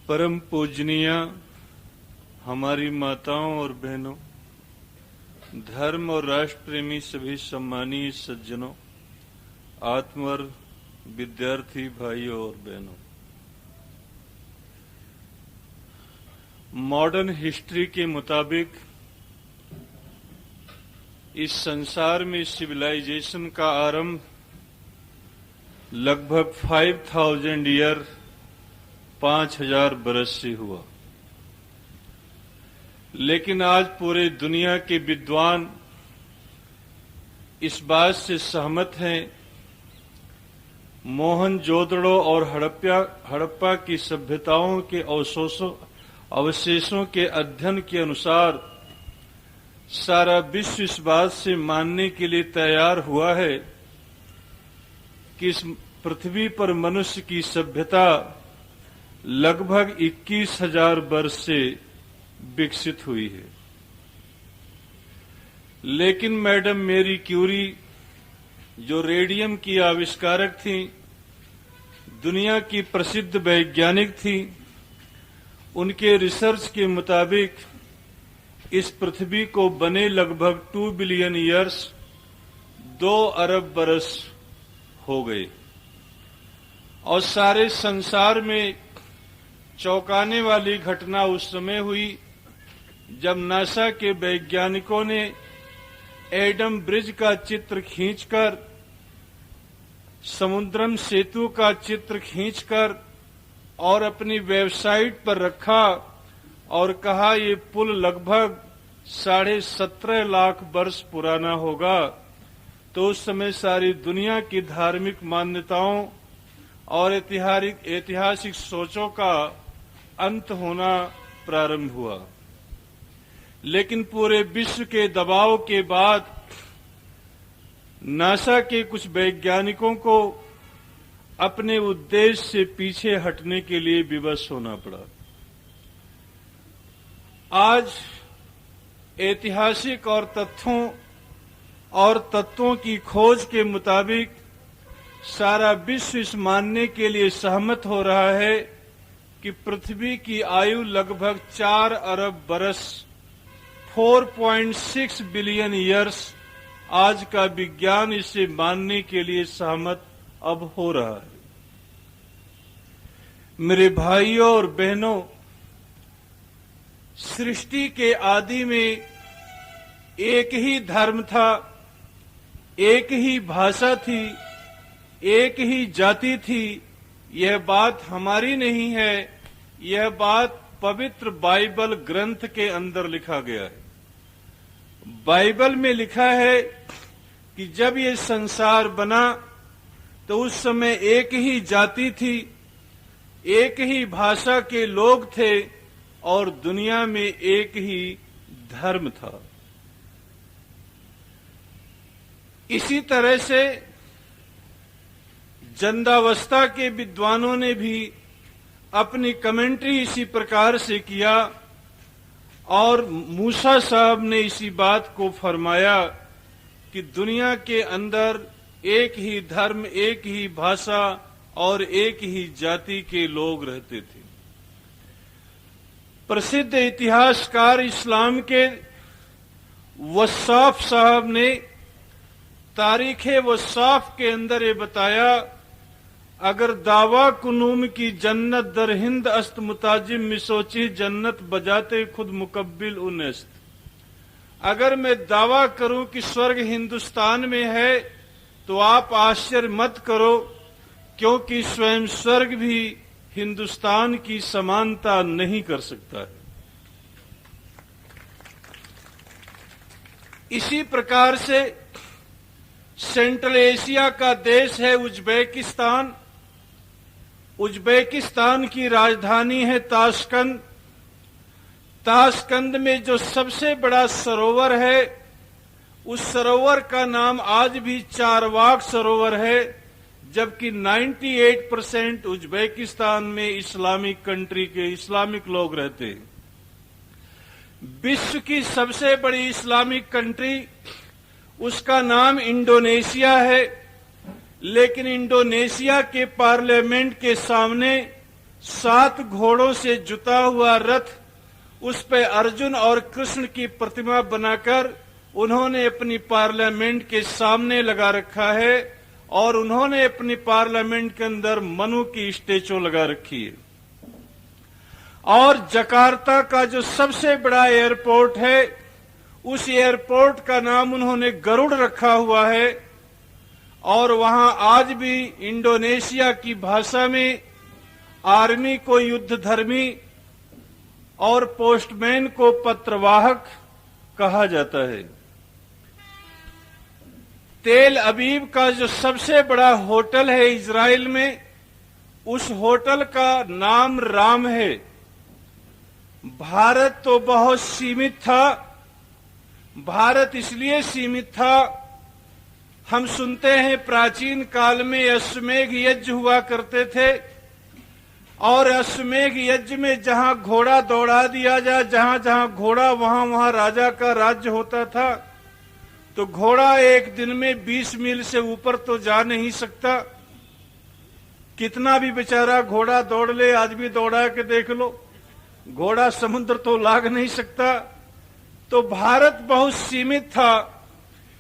परम पूजनीय हमारी माताओं और बहनों, धर्म और राष्ट्र प्रेमी सभी सम्मानीय सज्जनों, आत्मवर विद्यार्थी भाइयों और बहनों, मॉडर्न हिस्ट्री के मुताबिक इस संसार में सिविलाइजेशन का आरंभ लगभग 5000 ईयर 5000 बरस से हुआ। लेकिन आज पूरे दुनिया के विद्वान इस बात से सहमत हैं, मोहनजोदड़ो और हड़प्पा की सभ्यताओं के अवशेषों के अध्ययन के अनुसार सारा विश्व इस बात से मानने के लिए तैयार हुआ है कि इस पृथ्वी पर मनुष्य की सभ्यता लगभग 21,000 वर्ष से विकसित हुई है। लेकिन मैडम मेरी क्यूरी, जो रेडियम की आविष्कारक थी, दुनिया की प्रसिद्ध वैज्ञानिक थी, उनके रिसर्च के मुताबिक इस पृथ्वी को बने लगभग 2 बिलियन ईयर्स 2 अरब बरस हो गए और सारे संसार में चौंकाने वाली घटना उस समय हुई जब नासा के वैज्ञानिकों ने एडम ब्रिज का चित्र खींचकर, समुद्रम सेतु का चित्र खींचकर और अपनी वेबसाइट पर रखा और कहा ये पुल लगभग 17.5 लाख वर्ष पुराना होगा। तो उस समय सारी दुनिया की धार्मिक मान्यताओं और ऐतिहासिक सोचों का अंत होना प्रारंभ हुआ। लेकिन पूरे विश्व के दबाव के बाद नासा के कुछ वैज्ञानिकों को अपने उद्देश्य से पीछे हटने के लिए विवश होना पड़ा। आज ऐतिहासिक और तत्वों की खोज के मुताबिक सारा विश्व इस मानने के लिए सहमत हो रहा है कि पृथ्वी की आयु लगभग 4 अरब बरस 4.6 बिलियन ईयर्स, आज का विज्ञान इसे मानने के लिए सहमत अब हो रहा है। मेरे भाइयों और बहनों, सृष्टि के आदि में एक ही धर्म था, एक ही भाषा थी, एक ही जाति थी। यह बात हमारी नहीं है, यह बात पवित्र बाइबल ग्रंथ के अंदर लिखा गया है। बाइबल में लिखा है कि जब ये संसार बना तो उस समय एक ही जाति थी, एक ही भाषा के लोग थे और दुनिया में एक ही धर्म था। इसी तरह से जंदावस्था के विद्वानों ने भी अपनी कमेंट्री इसी प्रकार से किया और मूसा साहब ने इसी बात को फरमाया कि दुनिया के अंदर एक ही धर्म, एक ही भाषा और एक ही जाति के लोग रहते थे। प्रसिद्ध इतिहासकार इस्लाम के वस्साफ साहब ने तारीखे वस्साफ के अंदर ये बताया, अगर दावा कुनूम की जन्नत दर हिंद अस्त मुताजिम मिसोची जन्नत बजाते खुद मुकब्बिल उनस्त। अगर मैं दावा करूं कि स्वर्ग हिंदुस्तान में है तो आप आश्चर्य मत करो, क्योंकि स्वयं स्वर्ग भी हिंदुस्तान की समानता नहीं कर सकता है। इसी प्रकार से सेंट्रल एशिया का देश है उज्बेकिस्तान। उज्बेकिस्तान की राजधानी है ताशकंद। ताशकंद में जो सबसे बड़ा सरोवर है, उस सरोवर का नाम आज भी चारवाक सरोवर है, जबकि 98% उज्बेकिस्तान में इस्लामिक कंट्री के इस्लामिक लोग रहते हैं। विश्व की सबसे बड़ी इस्लामिक कंट्री, उसका नाम इंडोनेशिया है, लेकिन इंडोनेशिया के पार्लियामेंट के सामने 7 घोड़ों से जुता हुआ रथ, उस पे अर्जुन और कृष्ण की प्रतिमा बनाकर उन्होंने अपनी पार्लियामेंट के सामने लगा रखा है और उन्होंने अपनी पार्लियामेंट के अंदर मनु की स्टैचू लगा रखी है। और जकार्ता का जो सबसे बड़ा एयरपोर्ट है, उस एयरपोर्ट का नाम उन्होंने गरुड़ रखा हुआ है और वहां आज भी इंडोनेशिया की भाषा में आर्मी को युद्धधर्मी और पोस्टमैन को पत्रवाहक कहा जाता है। तेल अबीब का जो सबसे बड़ा होटल है इजराइल में, उस होटल का नाम राम है। भारत तो बहुत सीमित था। भारत इसलिए सीमित था, हम सुनते हैं प्राचीन काल में अश्वमेघ यज्ञ हुआ करते थे और अश्वमेघ यज्ञ में जहां घोड़ा दौड़ा दिया जाए, जहां जहां घोड़ा वहां वहां राजा का राज्य होता था। तो घोड़ा एक दिन में 20 मील से ऊपर तो जा नहीं सकता। कितना भी बेचारा घोड़ा दौड़ ले, आज भी दौड़ा के देख लो, घोड़ा समुद्र तो लाग नहीं सकता। तो भारत बहुत सीमित था,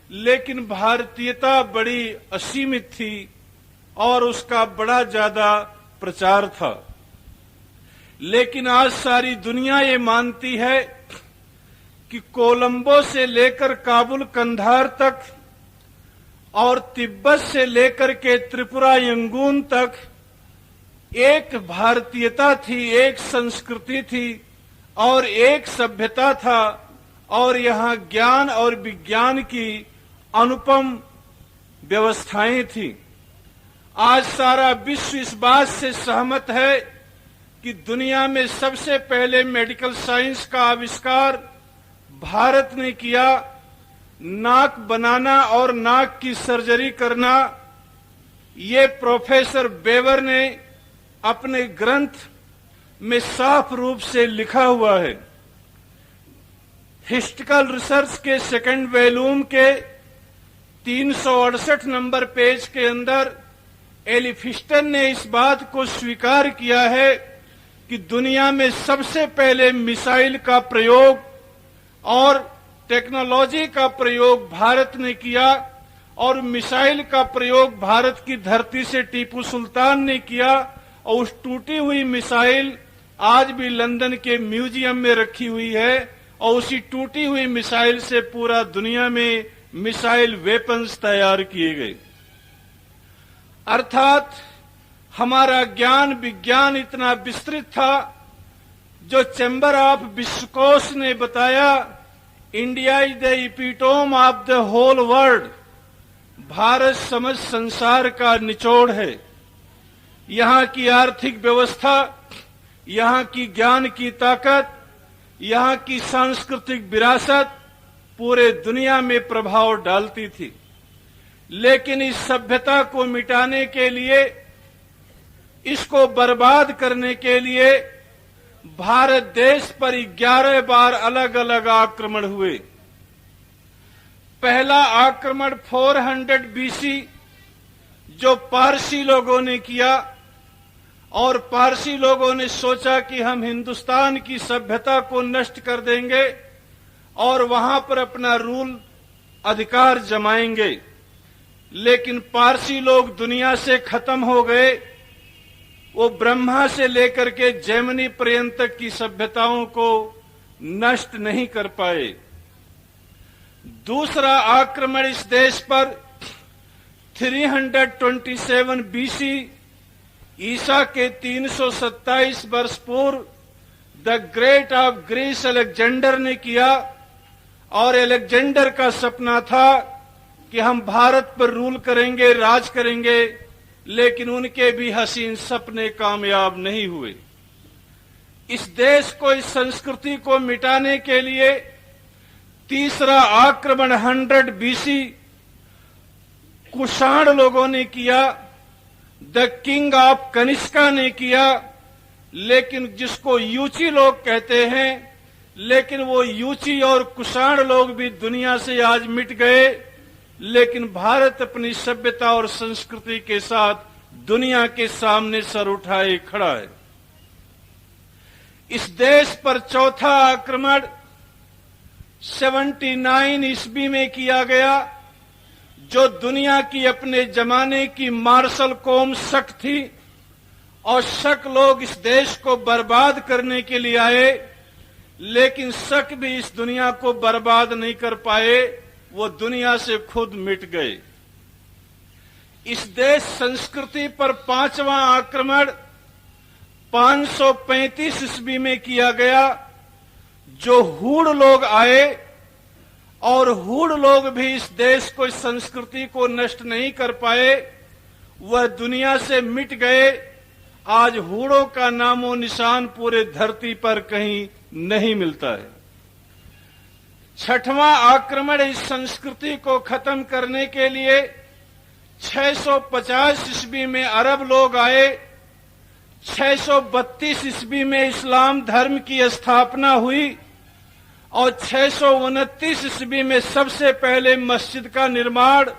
लेकिन भारतीयता बड़ी असीमित थी और उसका बड़ा ज्यादा प्रचार था। लेकिन आज सारी दुनिया ये मानती है कि कोलंबो से लेकर काबुल कंधार तक और तिब्बत से लेकर के त्रिपुरा यंगून तक एक भारतीयता थी, एक संस्कृति थी और एक सभ्यता था और यहां ज्ञान और विज्ञान की अनुपम व्यवस्थाएं थी। आज सारा विश्व इस बात से सहमत है कि दुनिया में सबसे पहले मेडिकल साइंस का आविष्कार भारत ने किया। नाक बनाना और नाक की सर्जरी करना, ये प्रोफेसर बेवर ने अपने ग्रंथ में साफ रूप से लिखा हुआ है। हिस्टोरिकल रिसर्च के सेकंड वॉल्यूम के 368 नंबर पेज के अंदर एलिफिस्टन ने इस बात को स्वीकार किया है कि दुनिया में सबसे पहले मिसाइल का प्रयोग और टेक्नोलॉजी का प्रयोग भारत ने किया और मिसाइल का प्रयोग भारत की धरती से टीपू सुल्तान ने किया और उस टूटी हुई मिसाइल आज भी लंदन के म्यूजियम में रखी हुई है और उसी टूटी हुई मिसाइल से पूरा दुनिया में मिसाइल वेपन्स तैयार किए गए। अर्थात हमारा ज्ञान विज्ञान इतना विस्तृत था, जो चैम्बर ऑफ विश्वकोश ने बताया, India is the epitome of the whole world. Bharat समझ संसार का निचोड़ है। यहां की आर्थिक व्यवस्था, यहां की ज्ञान की ताकत, यहां की सांस्कृतिक विरासत पूरे दुनिया में प्रभाव डालती थी। लेकिन इस सभ्यता को मिटाने के लिए, इसको बर्बाद करने के लिए भारत देश पर 11 बार अलग अलग आक्रमण हुए। पहला आक्रमण 400 बीसी जो पारसी लोगों ने किया और पारसी लोगों ने सोचा कि हम हिंदुस्तान की सभ्यता को नष्ट कर देंगे और वहां पर अपना रूल अधिकार जमाएंगे। लेकिन पारसी लोग दुनिया से खत्म हो गए। वो ब्रह्मा से लेकर के जैमिनी पर्यंत तक की सभ्यताओं को नष्ट नहीं कर पाए। दूसरा आक्रमण इस देश पर 327 बीसी ईसा के 327 वर्ष पूर्व the great of Greece Alexander ने किया और अलेक्जेंडर का सपना था कि हम भारत पर रूल करेंगे, राज करेंगे, लेकिन उनके भी हसीन सपने कामयाब नहीं हुए। इस देश को, इस संस्कृति को मिटाने के लिए तीसरा आक्रमण 100 बीसी कुषाण लोगों ने किया, द किंग ऑफ कनिष्का ने किया, लेकिन जिसको यूची लोग कहते हैं, लेकिन वो यूची और कुषाण लोग भी दुनिया से आज मिट गए। लेकिन भारत अपनी सभ्यता और संस्कृति के साथ दुनिया के सामने सर उठाए खड़ा है। इस देश पर चौथा आक्रमण 79 ईस्वी में किया गया, जो दुनिया की अपने जमाने की मार्शल कौम शक थी, और शक लोग इस देश को बर्बाद करने के लिए आए, लेकिन शक भी इस दुनिया को बर्बाद नहीं कर पाए, वो दुनिया से खुद मिट गए। इस देश संस्कृति पर पांचवां आक्रमण 535 ईस्वी में किया गया, जो हूण लोग आए, और हूण लोग भी इस देश को, इस संस्कृति को नष्ट नहीं कर पाए, वह दुनिया से मिट गए। आज हूणों का नामो निशान पूरे धरती पर कहीं नहीं मिलता है। छठवां आक्रमण इस संस्कृति को खत्म करने के लिए 650 ईस्वी में अरब लोग आए, 632 ईस्वी में इस्लाम धर्म की स्थापना हुई, और 629 ईस्वी में सबसे पहले मस्जिद का निर्माण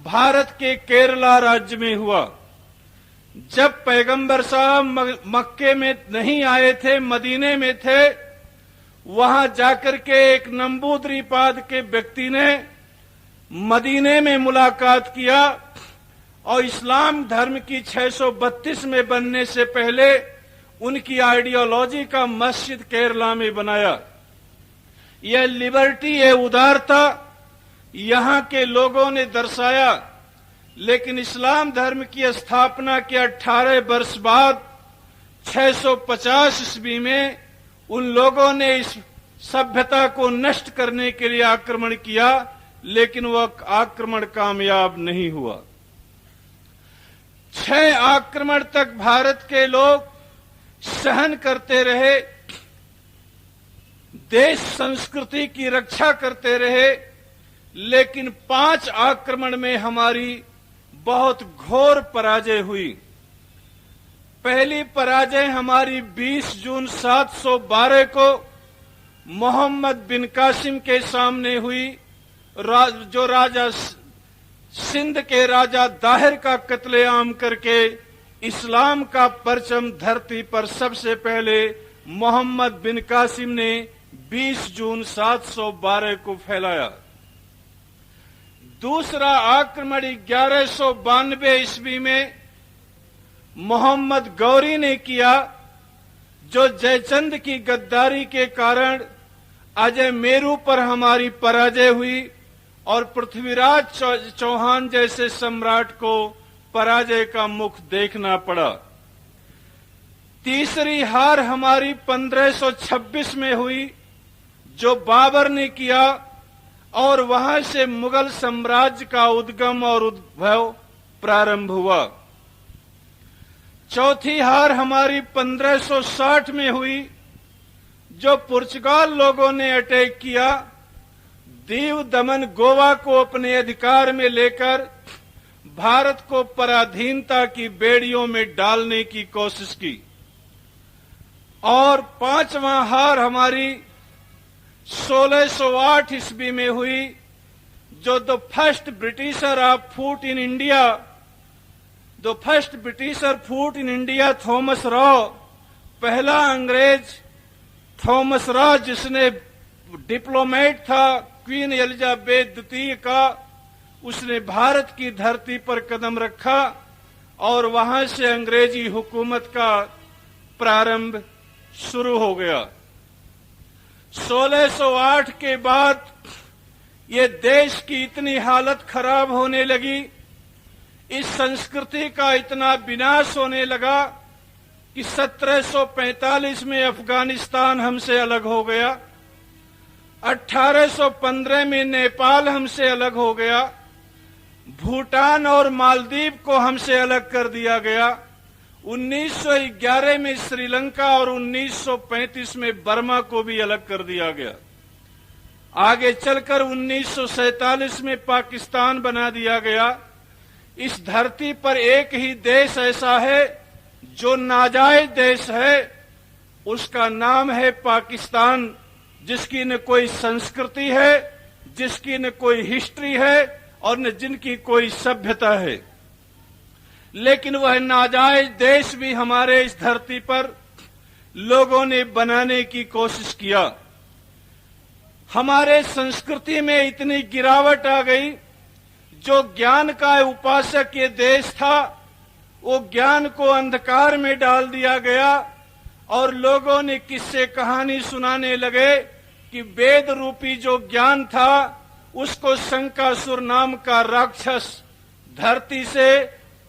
भारत के केरला राज्य में हुआ। जब पैगंबर साहब मक्के में नहीं आए थे, मदीने में थे, वहां जाकर के एक नंबूदरीपाद के व्यक्ति ने मदीने में मुलाकात किया, और इस्लाम धर्म की 632 में बनने से पहले उनकी आइडियोलॉजी का मस्जिद केरला में बनाया। यह लिबर्टी, यह उदारता यहां के लोगों ने दर्शाया। लेकिन इस्लाम धर्म की स्थापना के 18 वर्ष बाद 650 ईस्वी में उन लोगों ने इस सभ्यता को नष्ट करने के लिए आक्रमण किया, लेकिन वह आक्रमण कामयाब नहीं हुआ। 6 आक्रमण तक भारत के लोग सहन करते रहे, देश संस्कृति की रक्षा करते रहे, लेकिन 5 आक्रमण में हमारी बहुत घोर पराजय हुई। पहली पराजय हमारी 20 जून 712 को मोहम्मद बिन कासिम के सामने हुई, जो राजा सिंध के राजा दाहिर का कत्लेआम करके इस्लाम का परचम धरती पर सबसे पहले मोहम्मद बिन कासिम ने 20 जून 712 को फैलाया। दूसरा आक्रमण 1192 ईस्वी में मोहम्मद गौरी ने किया, जो जयचंद की गद्दारी के कारण अजय मेरू पर हमारी पराजय हुई, और पृथ्वीराज चौहान जैसे सम्राट को पराजय का मुख देखना पड़ा। तीसरी हार हमारी 1526 में हुई, जो बाबर ने किया, और वहां से मुगल साम्राज्य का उद्गम और उद्भव प्रारंभ हुआ। चौथी हार हमारी 1560 में हुई, जो पुर्तगाल लोगों ने अटैक किया, दीव दमन गोवा को अपने अधिकार में लेकर भारत को पराधीनता की बेड़ियों में डालने की कोशिश की। और 5वां हार हमारी 1608 ईस्वी में हुई, जो the first britisher of foot in India, the first britisher foot in India Thomas raw, पहला अंग्रेज थॉमस रॉ, जिसने डिप्लोमेट था क्वीन एलिजाबेथ द्वितीय का, उसने भारत की धरती पर कदम रखा, और वहां से अंग्रेजी हुकूमत का प्रारंभ शुरू हो गया। 1608 के बाद ये देश की इतनी हालत खराब होने लगी, इस संस्कृति का इतना विनाश होने लगा कि 1745 में अफगानिस्तान हमसे अलग हो गया, 1815 में नेपाल हमसे अलग हो गया, भूटान और मालदीव को हमसे अलग कर दिया गया, 1911 में श्रीलंका और 1935 में बर्मा को भी अलग कर दिया गया। आगे चलकर 1947 में पाकिस्तान बना दिया गया। इस धरती पर एक ही देश ऐसा है जो नाजायज देश है, उसका नाम है पाकिस्तान, जिसकी न कोई संस्कृति है, जिसकी न कोई हिस्ट्री है और न जिनकी कोई सभ्यता है। लेकिन वह नाजायज देश भी हमारे इस धरती पर लोगों ने बनाने की कोशिश किया। हमारे संस्कृति में इतनी गिरावट आ गई, जो ज्ञान का उपासक ये देश था, वो ज्ञान को अंधकार में डाल दिया गया और लोगों ने किस्से कहानी सुनाने लगे कि वेद रूपी जो ज्ञान था उसको शंकासुर नाम का राक्षस धरती से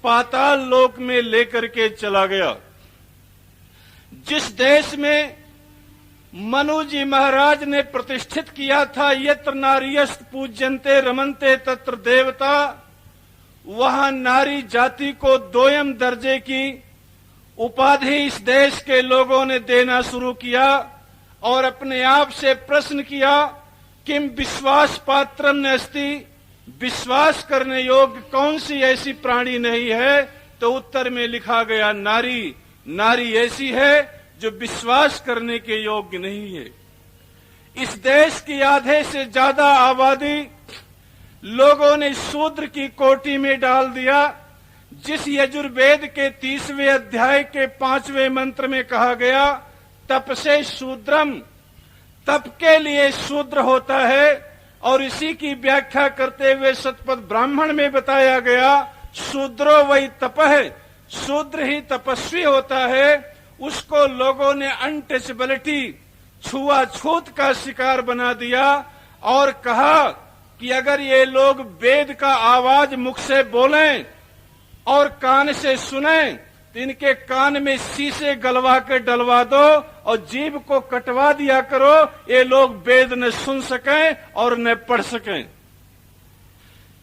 पाताल लोक में लेकर के चला गया। जिस देश में मनु जी महाराज ने प्रतिष्ठित किया था यत्र नार्यस्त पूज्यन्ते रमन्ते तत्र देवता, वहां नारी जाति को दोयम दर्जे की उपाधि इस देश के लोगों ने देना शुरू किया और अपने आप से प्रश्न किया, किम विश्वास पात्रम नास्ति, विश्वास करने योग्य कौन सी ऐसी प्राणी नहीं है? तो उत्तर में लिखा गया, नारी। नारी ऐसी है जो विश्वास करने के योग्य नहीं है। इस देश की आधे से ज्यादा आबादी लोगों ने शूद्र की कोटि में डाल दिया। जिस यजुर्वेद के 30वें अध्याय के 5वें मंत्र में कहा गया, तप से शूद्रम, तप के लिए शूद्र होता है, और इसी की व्याख्या करते हुए शतपथ ब्राह्मण में बताया गया, शूद्रो वही तप है, शूद्र ही तपस्वी होता है। उसको लोगों ने अनटचेबिलिटी, छुआछूत का शिकार बना दिया और कहा कि अगर ये लोग वेद का आवाज मुख से बोलें और कान से सुनें तो इनके कान में शीशे गलवा के डलवा दो और जीभ को कटवा दिया करो, ये लोग वेद न सुन सकें और न पढ़ सकें।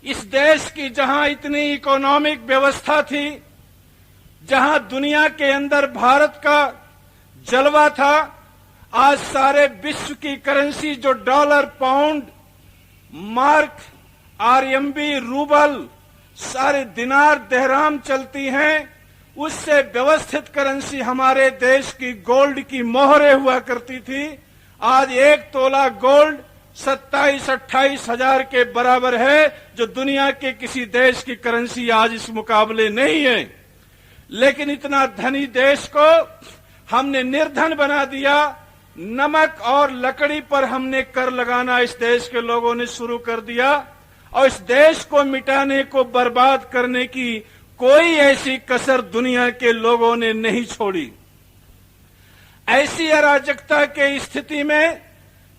इस देश की जहां इतनी इकोनॉमिक व्यवस्था थी, जहां दुनिया के अंदर भारत का जलवा था, आज सारे विश्व की करेंसी जो dollar, pound, mark, RMB, rouble, सारे दिनार, दिरहम चलती हैं, उससे व्यवस्थित करेंसी हमारे देश की गोल्ड की मोहरें हुआ करती थी। आज 1 तोला गोल्ड 27-28 हजार के बराबर है, जो दुनिया के किसी देश की करेंसी आज इस मुकाबले नहीं है। लेकिन इतना धनी देश को हमने निर्धन बना दिया। नमक और लकड़ी पर हमने कर लगाना इस देश के लोगों ने शुरू कर दिया और इस देश को मिटाने को, बर्बाद करने की कोई ऐसी कसर दुनिया के लोगों ने नहीं छोड़ी। ऐसी अराजकता के स्थिति में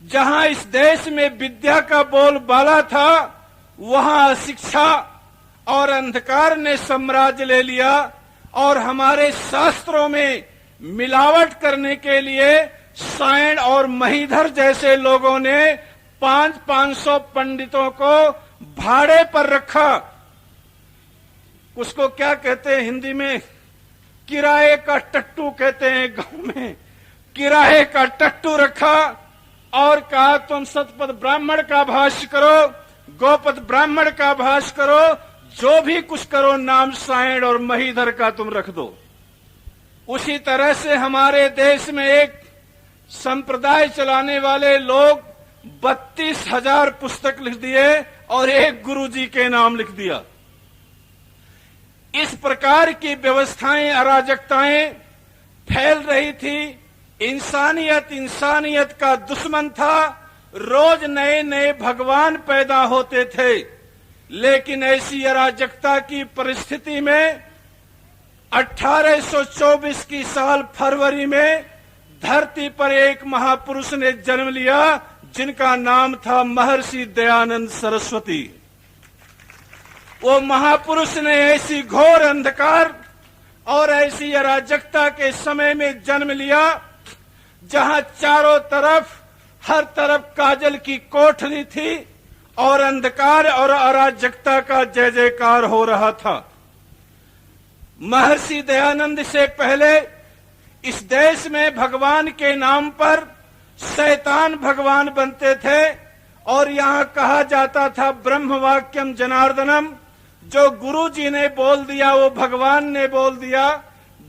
जहां इस देश में विद्या का बोलबाला था, वहां अशिक्षा और अंधकार ने साम्राज्य ले लिया और हमारे शास्त्रों में मिलावट करने के लिए सायण और महीधर जैसे लोगों ने 500-500 पंडितों को भाड़े पर रखा। उसको क्या कहते हैं हिंदी में? किराए का टट्टू कहते हैं गांव में। किराए का टट्टू रखा और कहा, तुम शतपथ ब्राह्मण का भाष्य करो, गोपथ ब्राह्मण का भाष्य करो, जो भी कुछ करो, नाम सायण और महीधर का तुम रख दो। उसी तरह से हमारे देश में एक संप्रदाय चलाने वाले लोग 32,000 पुस्तक लिख दिए और एक गुरुजी के नाम लिख दिया। इस प्रकार की व्यवस्थाएं, अराजकताएं फैल रही थी। इंसानियत का दुश्मन था। रोज नए नए भगवान पैदा होते थे। लेकिन ऐसी अराजकता की परिस्थिति में 1824 की साल फरवरी में धरती पर एक महापुरुष ने जन्म लिया, जिनका नाम था महर्षि दयानंद सरस्वती। वो महापुरुष ने ऐसी घोर अंधकार और ऐसी अराजकता के समय में जन्म लिया, जहां चारों तरफ, हर तरफ काजल की कोठरी थी और अंधकार और अराजकता का जय जयकार हो रहा था। महर्षि दयानंद से पहले इस देश में भगवान के नाम पर शैतान भगवान बनते थे और यहां कहा जाता था ब्रह्म वाक्यम जनार्दनम। जो गुरु जी ने बोल दिया वो भगवान ने बोल दिया।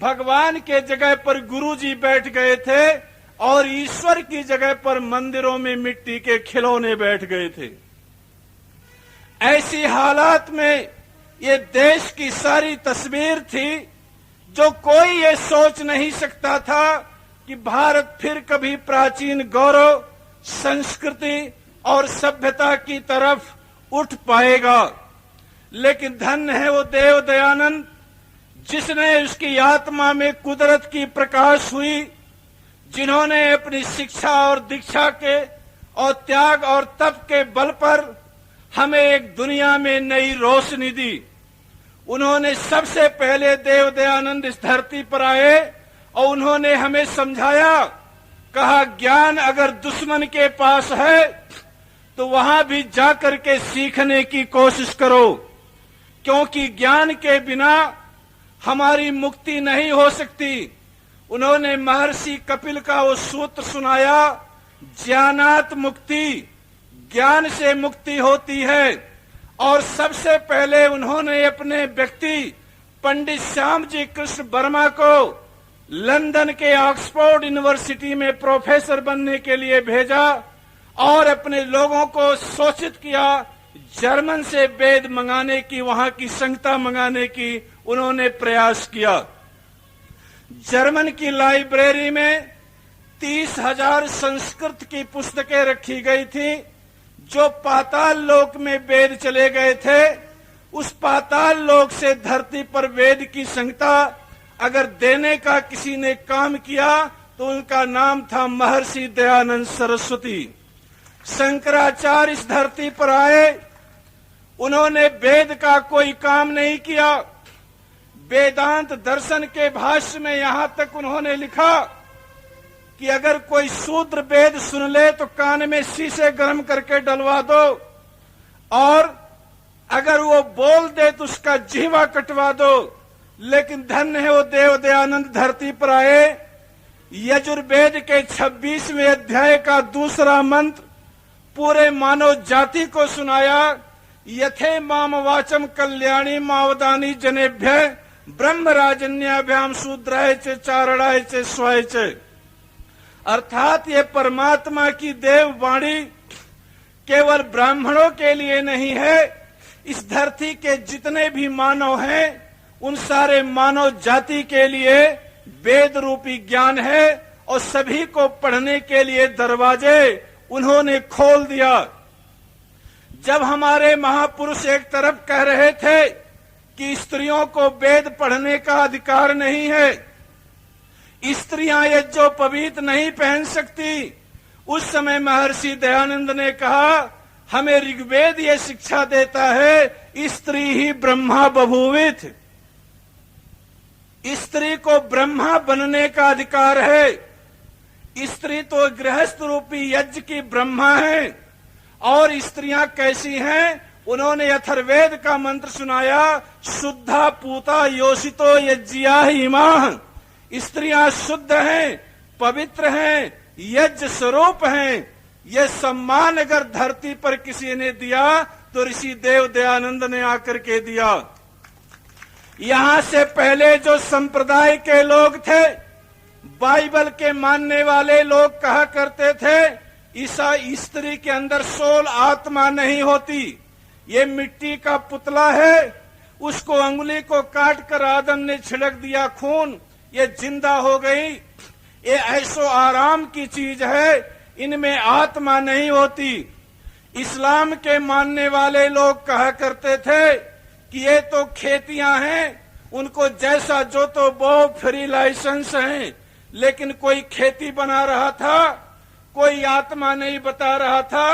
भगवान के जगह पर गुरु जी बैठ गए थे और ईश्वर की जगह पर मंदिरों में मिट्टी के खिलौने बैठ गए थे। ऐसी हालात में ये देश की सारी तस्वीर थी, जो कोई ये सोच नहीं सकता था कि भारत फिर कभी प्राचीन गौरव, संस्कृति और सभ्यता की तरफ उठ पाएगा। लेकिन धन्य है वो देव दयानंद जिसने उसकी आत्मा में कुदरत की प्रकाश हुई, जिन्होंने अपनी शिक्षा और दीक्षा के और त्याग और तप के बल पर हमें एक दुनिया में नई रोशनी दी। उन्होंने सबसे पहले देव दयानंद इस धरती पर आए और उन्होंने हमें समझाया, कहा ज्ञान अगर दुश्मन के पास है तो वहां भी जाकर के सीखने की कोशिश करो, क्योंकि ज्ञान के बिना हमारी मुक्ति नहीं हो सकती। उन्होंने महर्षि कपिल का वो सूत्र सुनाया, ज्ञानात मुक्ति, ज्ञान से मुक्ति होती है। और सबसे पहले उन्होंने अपने व्यक्ति पंडित श्याम जी कृष्ण वर्मा को लंदन के ऑक्सफोर्ड यूनिवर्सिटी में प्रोफेसर बनने के लिए भेजा और अपने लोगों को सूचित किया, जर्मन से वेद मंगाने की, वहां की संहिता मंगाने की उन्होंने प्रयास किया। जर्मन की लाइब्रेरी में 30,000 संस्कृत की पुस्तकें रखी गई थी। जो पाताल लोक में वेद चले गए थे, उस पाताल लोक से धरती पर वेद की संहिता अगर देने का किसी ने काम किया तो उनका नाम था महर्षि दयानंद सरस्वती। शंकराचार्य इस धरती पर आए, उन्होंने वेद का कोई काम नहीं किया। वेदांत दर्शन के भाष्य में यहां तक उन्होंने लिखा कि अगर कोई शूद्र वेद सुन ले तो कान में शीशे गर्म करके डलवा दो, और अगर वो बोल दे तो उसका जीवा कटवा दो। लेकिन धन्य है वो देव दयानंद धरती पर आए, यजुर्वेद के 26वें अध्याय का दूसरा मंत्र पूरे मानव जाति को सुनाया, यथे माम वाचम कल्याणी मावदानी जनेभ्य ब्रह्मराजन्याभ्याम शूद्राय च चारणाय च स्वाय च। अर्थात ये परमात्मा की देव वाणी केवल ब्राह्मणों के लिए नहीं है, इस धरती के जितने भी मानव हैं उन सारे मानव जाति के लिए वेद रूपी ज्ञान है, और सभी को पढ़ने के लिए दरवाजे उन्होंने खोल दिया। जब हमारे महापुरुष एक तरफ कह रहे थे कि स्त्रियों को वेद पढ़ने का अधिकार नहीं है, स्त्रियां यज्ञोपवीत नहीं पहन सकती, उस समय महर्षि दयानंद ने कहा हमें ऋग्वेद ये शिक्षा देता है, स्त्री ही ब्रह्मा बभूवित, स्त्री को ब्रह्मा बनने का अधिकार है। स्त्री तो गृहस्थ रूपी यज्ञ की ब्रह्मा है। और स्त्रियां कैसी हैं? उन्होंने अथर्ववेद का मंत्र सुनाया, शुद्धा पूता योषितो यज्ञिया इमाः। स्त्रियां शुद्ध हैं, पवित्र हैं, यज्ञ स्वरूप हैं। यह सम्मान अगर धरती पर किसी ने दिया तो ऋषि देव दयानंद ने आकर के दिया। यहां से पहले जो संप्रदाय के लोग थे, बाइबल के मानने वाले लोग कहा करते थे ईसा स्त्री के अंदर सोल आत्मा नहीं होती, ये मिट्टी का पुतला है, उसको अंगुली को काट कर आदम ने छिड़क दिया खून, ये जिंदा हो गई, ये ऐसो आराम की चीज है, इनमें आत्मा नहीं होती। इस्लाम के मानने वाले लोग कहा करते थे कि ये तो खेतियां हैं, उनको जैसा जो तो वो फ्री लाइसेंस हैं, लेकिन कोई खेती बना रहा था, कोई आत्मा नहीं बता रहा था।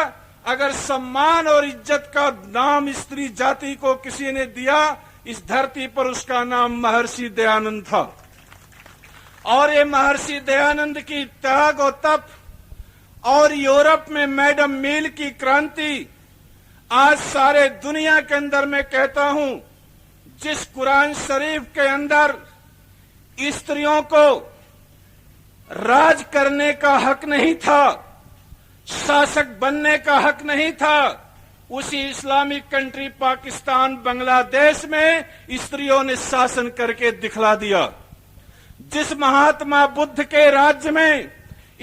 अगर सम्मान और इज्जत का नाम स्त्री जाति को किसी ने दिया इस धरती पर, उसका नाम महर्षि दयानंद था। और ये महर्षि दयानंद की त्याग और तप और यूरोप में मैडम मील की क्रांति आज सारे दुनिया के अंदर मैं कहता हूं, जिस कुरान शरीफ के अंदर स्त्रियों को राज करने का हक नहीं था, शासक बनने का हक नहीं था, उसी इस्लामिक कंट्री पाकिस्तान बांग्लादेश में स्त्रियों ने शासन करके दिखला दिया। जिस महात्मा बुद्ध के राज्य में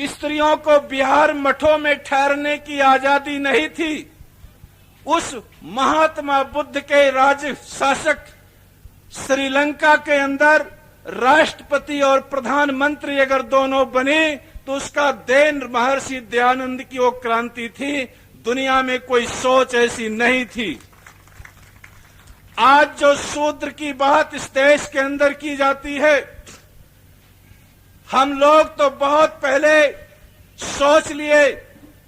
स्त्रियों को बिहार मठों में ठहरने की आजादी नहीं थी, उस महात्मा बुद्ध के राज्य शासक श्रीलंका के अंदर राष्ट्रपति और प्रधानमंत्री अगर दोनों बने तो उसका देन महर्षि दयानंद की वो क्रांति थी। दुनिया में कोई सोच ऐसी नहीं थी। आज जो शूद्र की बात इस देश के अंदर की जाती है, हम लोग तो बहुत पहले सोच लिए,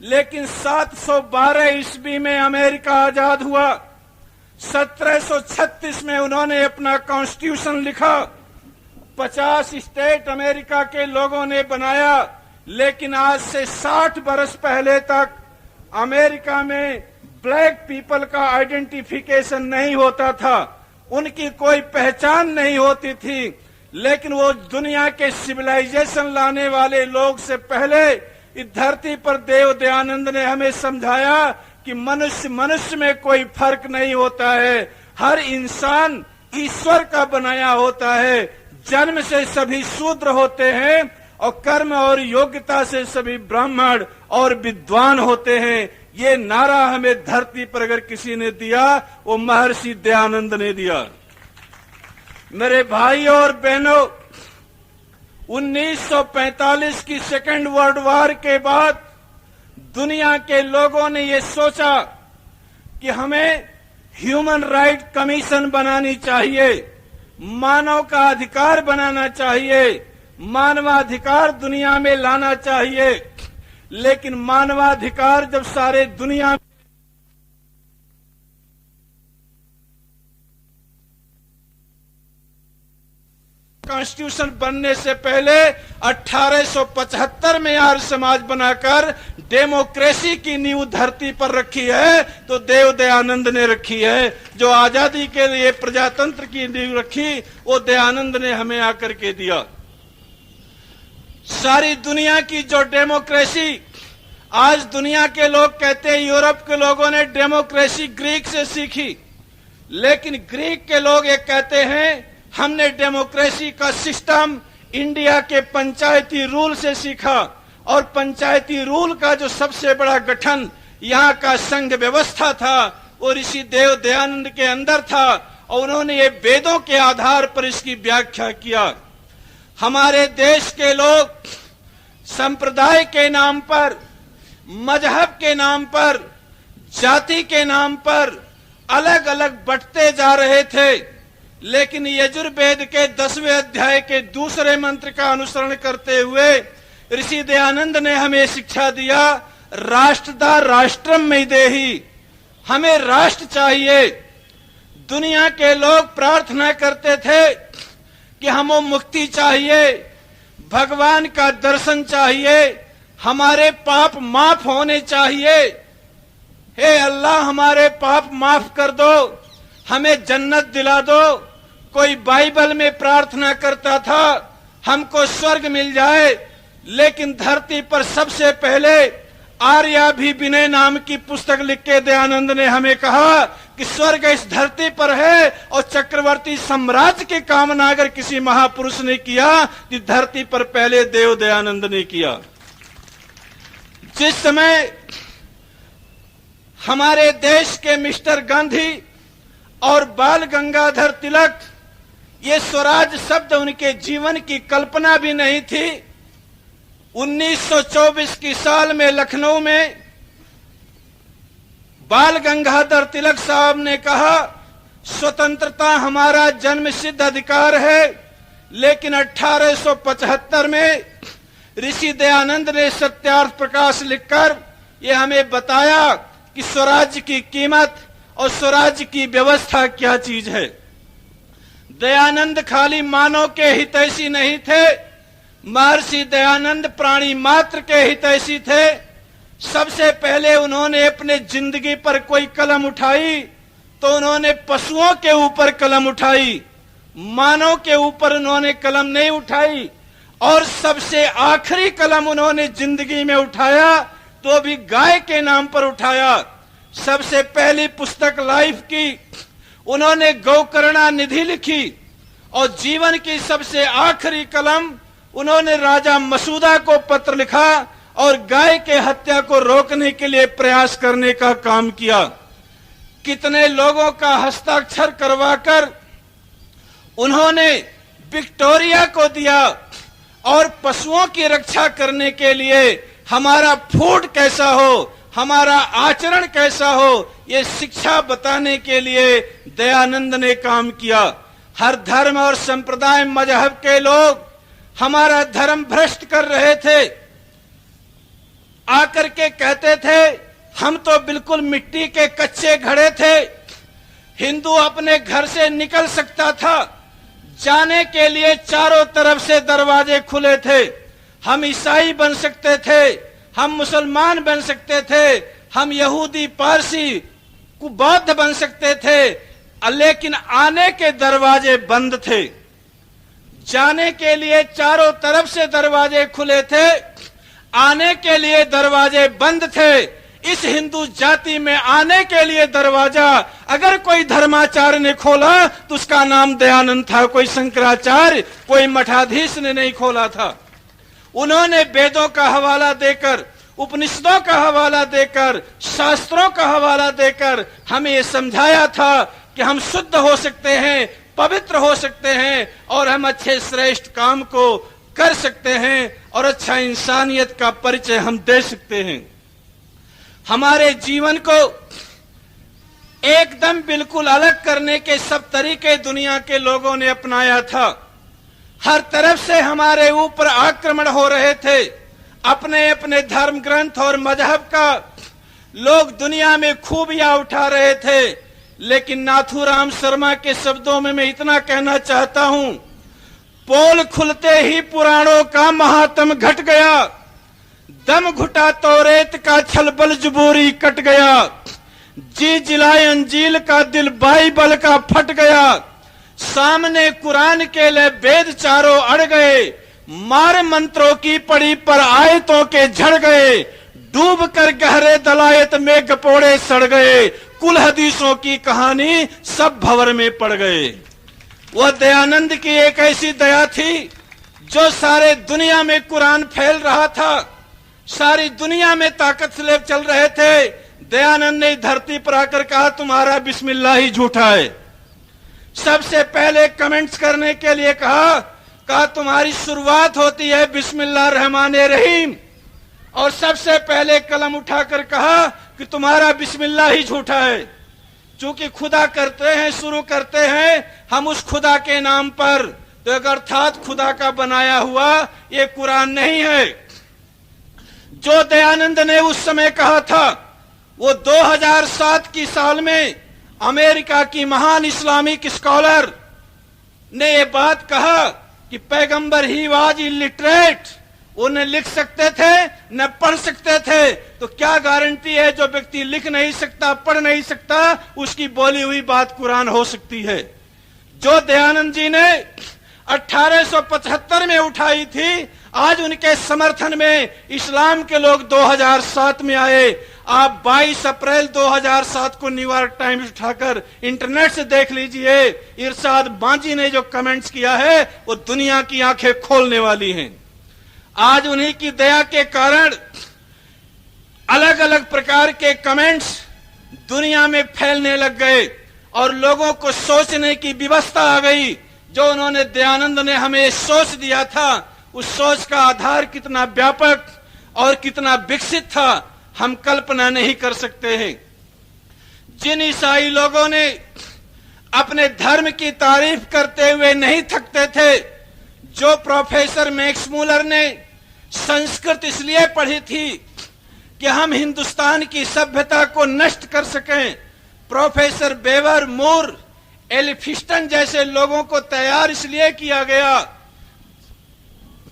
लेकिन 712 ईस्वी में अमेरिका आजाद हुआ। 1736 में उन्होंने अपना कॉन्स्टिट्यूशन लिखा। 50 स्टेट अमेरिका के लोगों ने बनाया, लेकिन आज से 60 बरस पहले तक अमेरिका में ब्लैक पीपल का आइडेंटिफिकेशन नहीं होता था, उनकी कोई पहचान नहीं होती थी। लेकिन वो दुनिया के सिविलाइजेशन लाने वाले लोग से पहले इस धरती पर देव दयानंद ने हमें समझाया कि मनुष्य मनुष्य में कोई फर्क नहीं होता है, हर इंसान ईश्वर का बनाया होता है। जन्म से सभी शूद्र होते हैं और कर्म और योग्यता से सभी ब्राह्मण और विद्वान होते हैं। ये नारा हमें धरती पर अगर किसी ने दिया, वो महर्षि दयानंद ने दिया। मेरे भाई और बहनों, 1945 की सेकेंड वर्ल्ड वॉर के बाद दुनिया के लोगों ने ये सोचा कि हमें ह्यूमन राइट कमीशन बनानी चाहिए, मानव का अधिकार बनाना चाहिए, मानवाधिकार दुनिया में लाना चाहिए। लेकिन मानवाधिकार जब सारे दुनिया में कॉन्स्टिट्यूशन बनने से पहले 1875 में आर्य समाज बनाकर डेमोक्रेसी की नींव धरती पर रखी है, तो देव दयानंद ने रखी है। जो आजादी के लिए प्रजातंत्र की नींव रखी, वो दयानंद ने हमें आकर के दिया। सारी दुनिया की जो डेमोक्रेसी, आज दुनिया के लोग कहते हैं यूरोप के लोगों ने डेमोक्रेसी ग्रीक से सीखी, लेकिन ग्रीक के लोग ये कहते हैं हमने डेमोक्रेसी का सिस्टम इंडिया के पंचायती रूल से सीखा। और पंचायती रूल का जो सबसे बड़ा गठन यहाँ का संघ व्यवस्था था, वो ऋषि देव दयानंद के अंदर था, और उन्होंने ये वेदों के आधार पर इसकी व्याख्या किया। हमारे देश के लोग संप्रदाय के नाम पर, मजहब के नाम पर, जाति के नाम पर अलग अलग बंटते जा रहे थे, लेकिन यजुर्वेद के 10वें अध्याय के दूसरे मंत्र का अनुसरण करते हुए ऋषि दयानंद ने हमें शिक्षा दिया, राष्ट्रदा राष्ट्रम मेदेहि, हमें राष्ट्र चाहिए। दुनिया के लोग प्रार्थना करते थे कि हमें मुक्ति चाहिए, भगवान का दर्शन चाहिए, हमारे पाप माफ होने चाहिए। हे अल्लाह, हमारे पाप माफ कर दो, हमें जन्नत दिला दो। कोई बाइबल में प्रार्थना करता था हमको स्वर्ग मिल जाए, लेकिन धरती पर सबसे पहले आर्याभिविनय नाम की पुस्तक लिख के दयानंद ने हमें कहा कि स्वर्ग इस धरती पर है, और चक्रवर्ती साम्राज्य की कामना अगर किसी महापुरुष ने किया, इस धरती पर पहले देव दयानंद ने किया। जिस समय हमारे देश के मिस्टर गांधी और बाल गंगाधर तिलक, ये स्वराज शब्द उनके जीवन की कल्पना भी नहीं थी। 1924 की साल में लखनऊ में बाल गंगाधर तिलक साहब ने कहा, स्वतंत्रता हमारा जन्म सिद्ध अधिकार है। लेकिन 1875 में ऋषि दयानंद ने सत्यार्थ प्रकाश लिखकर ये हमें बताया कि स्वराज्य की कीमत और स्वराज्य की व्यवस्था क्या चीज है। दयानंद खाली मानव के हितैषी नहीं थे, महर्षि दयानंद प्राणी मात्र के हितैषी थे। सबसे पहले उन्होंने अपने जिंदगी पर कोई कलम उठाई तो उन्होंने पशुओं के ऊपर कलम उठाई, मानव के ऊपर उन्होंने कलम नहीं उठाई। और सबसे आखिरी कलम उन्होंने जिंदगी में उठाया तो भी गाय के नाम पर उठाया। सबसे पहली पुस्तक लाइफ की उन्होंने गौकरुणा निधि लिखी, और जीवन की सबसे आखिरी कलम उन्होंने राजा मसूदा को पत्र लिखा और गाय के हत्या को रोकने के लिए प्रयास करने का काम किया। कितने लोगों का हस्ताक्षर करवाकर उन्होंने विक्टोरिया को दिया, और पशुओं की रक्षा करने के लिए हमारा फूड कैसा हो, हमारा आचरण कैसा हो, ये शिक्षा बताने के लिए दयानंद ने काम किया। हर धर्म और संप्रदाय मजहब के लोग हमारा धर्म भ्रष्ट कर रहे थे, आकर के कहते थे हम तो बिल्कुल मिट्टी के कच्चे घड़े थे, हिंदू अपने घर से निकल सकता था, जाने के लिए चारों तरफ से दरवाजे खुले थे, हम ईसाई बन सकते थे, हम मुसलमान बन सकते थे, हम यहूदी पारसी बौद्ध बन सकते थे, लेकिन आने के दरवाजे बंद थे। जाने के लिए चारों तरफ से दरवाजे खुले थे, आने के लिए दरवाजे बंद थे। इस हिंदू जाति में आने के लिए दरवाजा अगर कोई धर्माचार्य ने खोला तो उसका नाम दयानंद था, कोई शंकराचार्य, कोई मठाधीश ने नहीं खोला था। उन्होंने वेदों का हवाला देकर, उपनिषदों का हवाला देकर, शास्त्रों का हवाला देकर हमें ये समझाया था कि हम शुद्ध हो सकते हैं, पवित्र हो सकते हैं, और हम अच्छे श्रेष्ठ काम को कर सकते हैं, और अच्छा इंसानियत का परिचय हम दे सकते हैं। हमारे जीवन को एकदम बिल्कुल अलग करने के सब तरीके दुनिया के लोगों ने अपनाया था। हर तरफ से हमारे ऊपर आक्रमण हो रहे थे। अपने अपने धर्म ग्रंथ और मजहब का लोग दुनिया में खूबियां उठा रहे थे, लेकिन नाथूराम शर्मा के शब्दों में मैं इतना कहना चाहता हूं, पोल खुलते ही पुराणों का महात्म घट गया, दम घुटा तो रेत का छलबल जुबूरी कट गया, जी जिलाए अंजील का दिल बाइबल का फट गया, सामने कुरान के ले वेद चारों अड़ गए, मार मंत्रों की पड़ी पर आयतों के झड़ गए, डूब कर गहरे दलायत में गपोड़े सड़ गए, कुल हदीसों की कहानी सब भंवर में पड़ गए। वह दयानंद की एक ऐसी दया थी जो सारे दुनिया में कुरान फैल रहा था, सारी दुनिया में ताकत स्लेब चल रहे थे। दयानंद ने धरती पर आकर कहा तुम्हारा बिस्मिल्लाह ही झूठा है। सबसे पहले कमेंट्स करने के लिए कहा तुम्हारी शुरुआत होती है बिस्मिल्लाह रहमान रहीम, और सबसे पहले कलम उठाकर कहा कि तुम्हारा बिस्मिल्लाह ही झूठा है। चूंकि खुदा करते हैं, शुरू करते हैं हम उस खुदा के नाम पर, तो अर्थात खुदा का बनाया हुआ ये कुरान नहीं है। जो दयानंद ने उस समय कहा था, वो 2007 की साल में अमेरिका की महान इस्लामिक स्कॉलर ने ये बात कहा कि पैगंबर ही वाज इलिटरेट, वो न लिख सकते थे न पढ़ सकते थे, तो क्या गारंटी है जो व्यक्ति लिख नहीं सकता, पढ़ नहीं सकता, उसकी बोली हुई बात कुरान हो सकती है। जो दयानंद जी ने 1875 में उठाई थी, आज उनके समर्थन में इस्लाम के लोग 2007 में आए। आप 22 अप्रैल 2007 को न्यूयॉर्क टाइम्स उठाकर इंटरनेट से देख लीजिए, इरशाद बांजी ने जो कमेंट्स किया है वो दुनिया की आंखें खोलने वाली हैं। आज उन्हीं की दया के कारण अलग अलग प्रकार के कमेंट्स दुनिया में फैलने लग गए और लोगों को सोचने की व्यवस्था आ गई। जो उन्होंने दयानंद ने हमें सोच दिया था, उस सोच का आधार कितना व्यापक और कितना विकसित था हम कल्पना नहीं कर सकते हैं। जिन ईसाई लोगों ने अपने धर्म की तारीफ करते हुए नहीं थकते थे, जो प्रोफेसर मैक्स मूलर ने संस्कृत इसलिए पढ़ी थी कि हम हिंदुस्तान की सभ्यता को नष्ट कर सकें, प्रोफेसर बेवर, मूर, एलिफिस्टन जैसे लोगों को तैयार इसलिए किया गया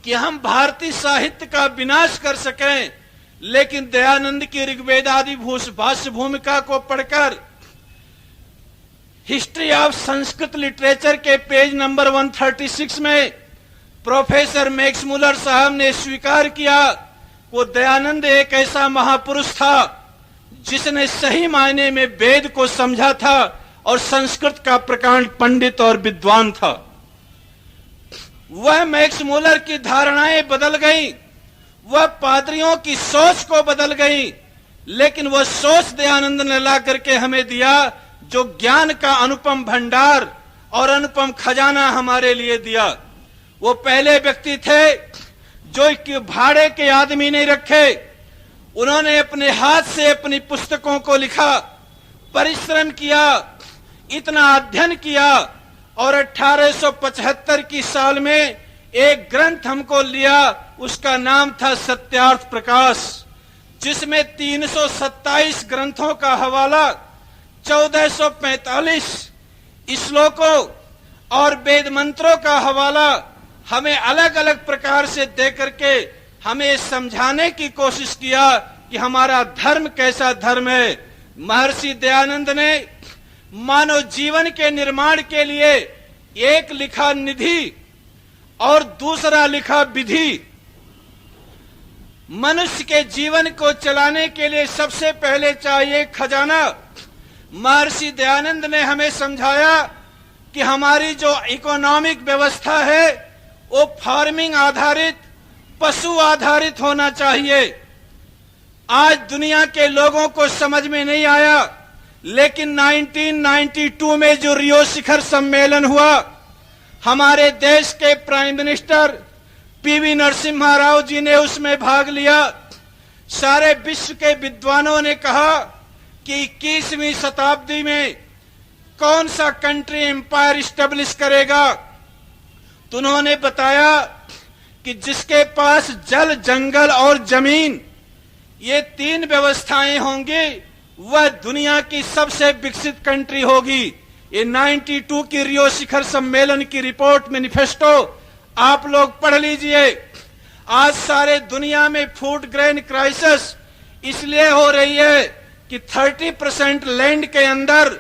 कि हम भारतीय साहित्य का विनाश कर सकें, लेकिन दयानंद की ऋग्वेद आदि भाष्य भूमिका को पढ़कर हिस्ट्री ऑफ संस्कृत लिटरेचर के पेज नंबर 136 में प्रोफेसर मैक्स मूलर साहब ने स्वीकार किया वो दयानंद एक ऐसा महापुरुष था जिसने सही मायने में वेद को समझा था और संस्कृत का प्रकांड पंडित और विद्वान था। वह मैक्स मूलर की धारणाएं बदल गई, वह पादरियों की सोच को बदल गई, लेकिन वह सोच दयानंद ने ला करके हमें दिया जो ज्ञान का अनुपम भंडार और अनुपम खजाना हमारे लिए दिया। वो पहले व्यक्ति थे जो भाड़े के आदमी नहीं रखे। उन्होंने अपने हाथ से अपनी पुस्तकों को लिखा, परिश्रम किया, इतना अध्ययन किया और 1875 की साल में एक ग्रंथ हमको लिया, उसका नाम था सत्यार्थ प्रकाश, जिसमें 327 ग्रंथों का हवाला, 1445 श्लोकों और वेद मंत्रों का हवाला हमें अलग अलग प्रकार से दे करके हमें समझाने की कोशिश किया कि हमारा धर्म कैसा धर्म है। महर्षि दयानंद ने मानव जीवन के निर्माण के लिए एक लिखा निधि और दूसरा लिखा विधि। मनुष्य के जीवन को चलाने के लिए सबसे पहले चाहिए खजाना। महर्षि दयानंद ने हमें समझाया कि हमारी जो इकोनॉमिक व्यवस्था है वो फार्मिंग आधारित, पशु आधारित होना चाहिए। आज दुनिया के लोगों को समझ में नहीं आया, लेकिन 1992 में जो रियो शिखर सम्मेलन हुआ, हमारे देश के prime minister P V Narasimha Rao ji ने उसमें भाग लिया। सारे विश्व के विद्वानों ने कहा कि 21वीं शताब्दी में कौन सा कंट्री एम्पायर स्टेब्लिश करेगा। तो उन्होंने बताया कि जिसके पास जल, जंगल और जमीन, ये 3 व्यवस्थाएं होंगी, वह दुनिया की सबसे विकसित कंट्री होगी। ये 92 की रियो शिखर सम्मेलन की रिपोर्ट, मैनिफेस्टो आप लोग पढ़ लीजिए। आज सारे दुनिया में फूड ग्रेन क्राइसिस इसलिए हो रही है कि 30% लैंड के अंदर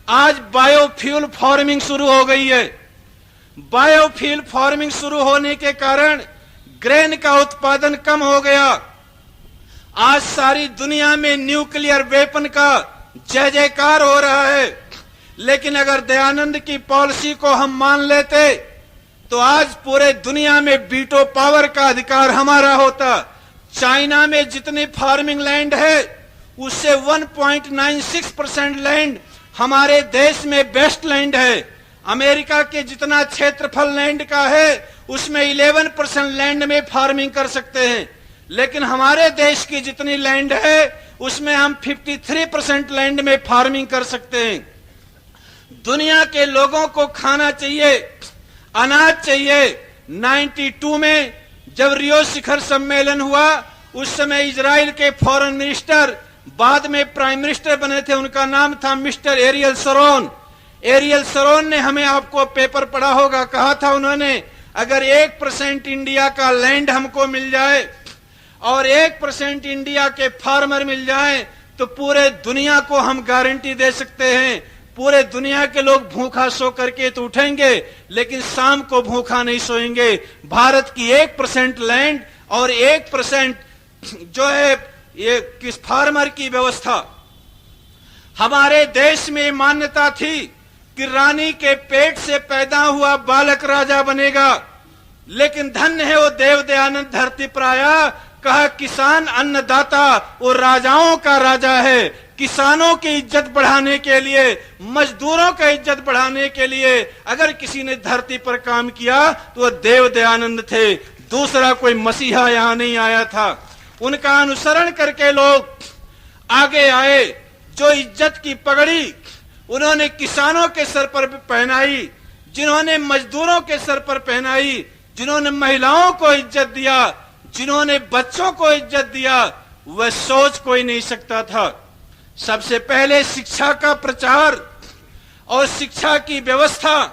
आज बायोफ्यूल फार्मिंग शुरू हो गई है। बायोफ्यूल फार्मिंग शुरू होने के कारण ग्रेन का उत्पादन कम हो गया। आज सारी दुनिया में न्यूक्लियर वेपन का जय जयकार हो रहा है। लेकिन अगर दयानंद की पॉलिसी को हम मान लेते तो आज पूरे दुनिया में वीटो पावर का अधिकार हमारा होता। चाइना में जितनी फार्मिंग लैंड है उससे 1.96% लैंड हमारे देश में बेस्ट लैंड है। अमेरिका के जितना क्षेत्रफल लैंड का है उसमें 11% लैंड में फार्मिंग कर सकते हैं, लेकिन हमारे देश की जितनी लैंड है उसमें हम 53% लैंड में फार्मिंग कर सकते हैं। दुनिया के लोगों को खाना चाहिए, अनाज चाहिए। 92 में जब रियो शिखर सम्मेलन हुआ, उस समय इजराइल के फॉरेन मिनिस्टर बाद में प्राइम मिनिस्टर बने थे, उनका नाम था mister Ariel Sharon. Ariel Sharon ने, हमें आपको पेपर पढ़ा होगा, कहा था उन्होंने, अगर 1% इंडिया का लैंड हमको मिल जाए और 1% इंडिया के फार्मर मिल जाए तो पूरे दुनिया को हम गारंटी दे सकते हैं, पूरे दुनिया के लोग भूखा सो करके तो उठेंगे लेकिन शाम को भूखा नहीं सोएंगे। भारत की 1% लैंड और 1% जो है ये किस फार्मर की व्यवस्था। हमारे देश में मान्यता थी कि रानी के पेट से पैदा हुआ बालक राजा बनेगा, लेकिन धन्य है वो देव दयानंद धरती पर आया, कहा किसान अन्नदाता वो राजाओं का राजा है। किसानों की इज्जत बढ़ाने के लिए, मजदूरों का इज्जत बढ़ाने के लिए अगर किसी ने धरती पर काम किया तो वो देव दयानंद थे, दूसरा कोई मसीहा यहां नहीं आया था। उनका अनुसरण करके लोग आगे आए। जो इज्जत की पगड़ी उन्होंने किसानों के सर पर पहनाई, जिन्होंने मजदूरों के सर पर पहनाई, जिन्होंने महिलाओं को इज्जत दिया, जिन्होंने बच्चों को इज्जत दिया, वह सोच कोई नहीं सकता था। सबसे पहले शिक्षा का प्रचार और शिक्षा की व्यवस्था,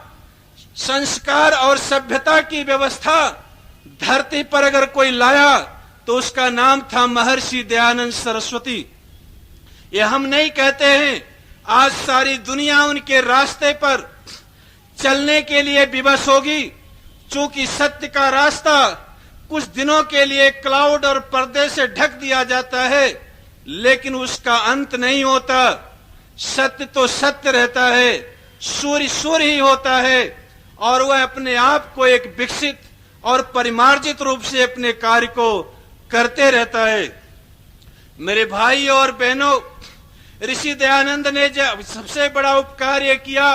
संस्कार और सभ्यता की व्यवस्था धरती पर अगर कोई लाया तो उसका नाम था महर्षि दयानंद सरस्वती। ये हम नहीं कहते हैं, आज सारी दुनिया उनके रास्ते पर चलने के लिए विवश होगी। चूंकि सत्य का रास्ता कुछ दिनों के लिए क्लाउड और पर्दे से ढक दिया जाता है, लेकिन उसका अंत नहीं होता। सत्य तो सत्य रहता है, सूर्य सूर्य ही होता है, और वह अपने आप को एक विकसित और परिमार्जित रूप से अपने कार्य को करते रहता है। मेरे भाई और बहनों, ऋषि दयानंद ने जो सबसे बड़ा उपकार यह किया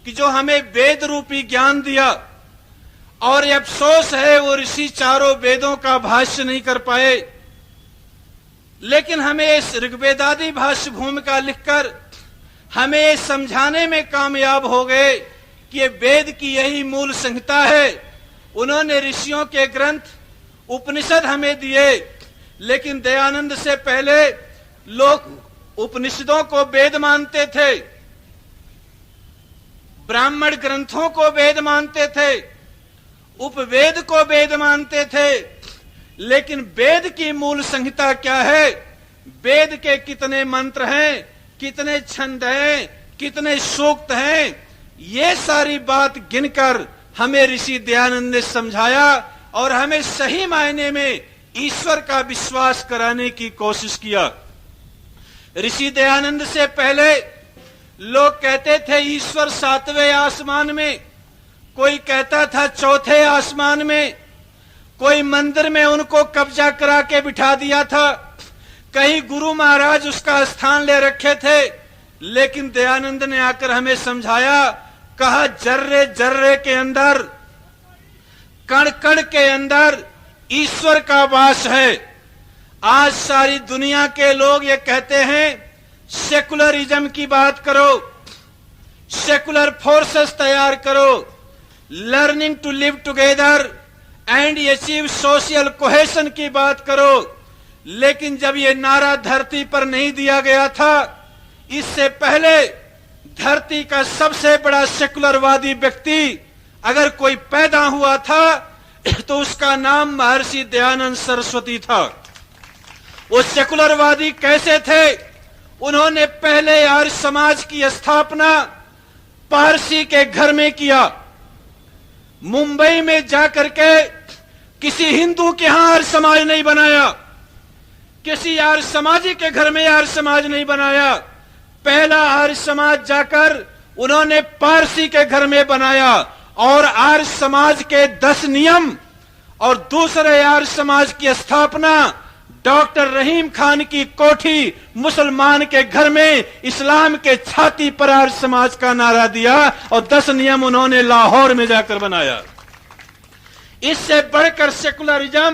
कि जो हमें वेद रूपी ज्ञान दिया, और ये अफसोस है वो ऋषि चारों वेदों का भाष्य नहीं कर पाए, लेकिन हमें इस ऋग्वेदादि भाष्य भूमिका लिखकर हमें ये समझाने में कामयाब हो गए कि ये वेद की यही मूल संहिता है। उन्होंने ऋषियों के ग्रंथ उपनिषद हमें दिए, लेकिन दयानंद से पहले लोग उपनिषदों को वेद मानते थे, ब्राह्मण ग्रंथों को वेद मानते थे, उपवेद को वेद मानते थे। लेकिन वेद की मूल संहिता क्या है, वेद के कितने मंत्र हैं, कितने छंद हैं, कितने सूक्त हैं, ये सारी बात गिनकर हमें ऋषि दयानंद ने समझाया और हमें सही मायने में ईश्वर का विश्वास कराने की कोशिश किया। ऋषि दयानंद से पहले लोग कहते थे ईश्वर 7वें आसमान में, कोई कहता था 4थे आसमान में, कोई मंदिर में उनको कब्जा करा के बिठा दिया था, कहीं गुरु महाराज उसका स्थान ले रखे थे। लेकिन दयानंद ने आकर हमें समझाया, कहा जर्रे जर्रे के अंदर, कण कण के अंदर ईश्वर का वास है। आज सारी दुनिया के लोग ये कहते हैं सेकुलरिज्म की बात करो, सेकुलर फोर्सेस तैयार करो, learning to live together and achieve social cohesion की बात करो। लेकिन जब ये नारा धरती पर नहीं दिया गया था, इससे पहले धरती का सबसे बड़ा सेकुलरवादी व्यक्ति अगर कोई पैदा हुआ था तो उसका नाम महर्षि दयानंद सरस्वती था। वो सेकुलरवादी कैसे थे? उन्होंने पहले आर्य समाज की स्थापना पारसी के घर में किया। मुंबई में जाकर के किसी हिंदू के यहां आर्य समाज नहीं बनाया, किसी आर्य समाजी के घर में आर्य समाज नहीं बनाया। पहला आर्य समाज जाकर उन्होंने पारसी के घर में बनाया और आर्य समाज के 10 नियम और दूसरे आर्य समाज की स्थापना डॉक्टर रहीम खान की कोठी मुसलमान के घर में इस्लाम के छाती पर आर्य समाज का नारा दिया और 10 नियम उन्होंने लाहौर में जाकर बनाया। इससे बढ़कर सेकुलरिज्म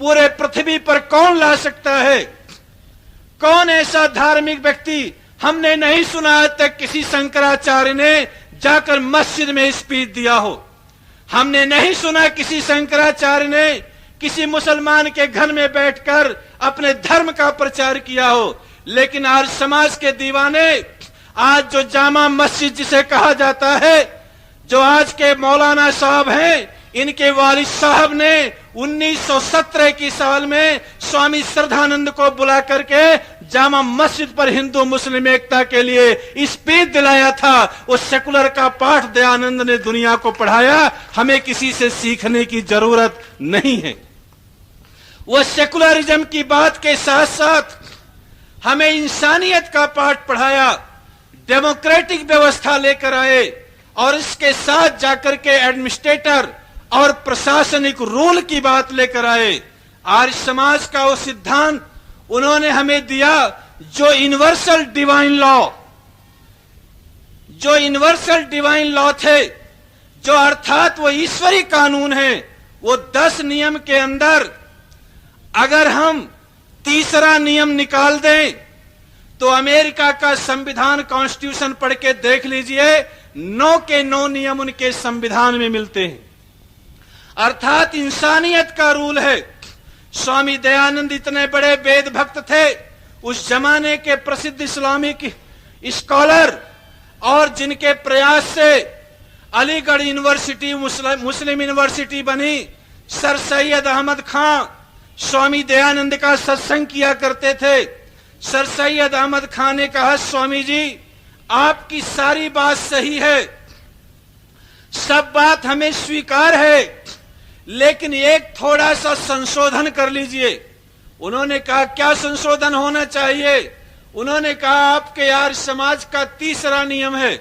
पूरे पृथ्वी पर कौन ला सकता है? कौन ऐसा धार्मिक व्यक्ति? हमने नहीं सुना आज तक किसी शंकराचार्य ने जाकर मस्जिद में स्पीच दिया हो। हमने नहीं सुना किसी शंकराचार्य ने किसी मुसलमान के घर में बैठकर अपने धर्म का प्रचार किया हो। लेकिन आज समाज के दीवाने, आज जो जामा मस्जिद जिसे कहा जाता है, जो आज के मौलाना साहब हैं, इनके वालिद साहब ने 1917 की साल में स्वामी श्रद्धानंद को बुला करके जामा मस्जिद पर हिंदू मुस्लिम एकता के लिए स्पीच दिलाया था। उस सेकुलर का पाठ दयानंद ने दुनिया को पढ़ाया। हमें किसी से सीखने की जरूरत नहीं है। वो सेकुलरिज्म की बात के साथ साथ हमें इंसानियत का पाठ पढ़ाया, डेमोक्रेटिक व्यवस्था लेकर आए और इसके साथ जाकर के एडमिनिस्ट्रेटर और प्रशासनिक रूल की बात लेकर आए। आर्य समाज का वो सिद्धांत उन्होंने हमें दिया जो यूनिवर्सल डिवाइन लॉ थे, जो अर्थात वो ईश्वरी कानून है। वो 10 नियम के अंदर अगर हम तीसरा नियम निकाल दें तो अमेरिका का संविधान कॉन्स्टिट्यूशन पढ़ के देख लीजिए, 9 के 9 नियम उनके संविधान में मिलते हैं। अर्थात इंसानियत का रूल है। स्वामी दयानंद इतने बड़े वेद भक्त थे, उस जमाने के प्रसिद्ध इस्लामिक स्कॉलर, और जिनके प्रयास से अलीगढ़ यूनिवर्सिटी मुस्लिम यूनिवर्सिटी बनी। सर सैयद अहमद खां स्वामी दयानंद का सत्संग किया करते थे। सर सैयद अहमद खां ने कहा, स्वामी जी आपकी सारी बात सही है, सब बात हमें स्वीकार है, लेकिन एक थोड़ा सा संशोधन कर लीजिए। उन्होंने कहा क्या संशोधन होना चाहिए? उन्होंने कहा आपके आर्य समाज का तीसरा नियम है,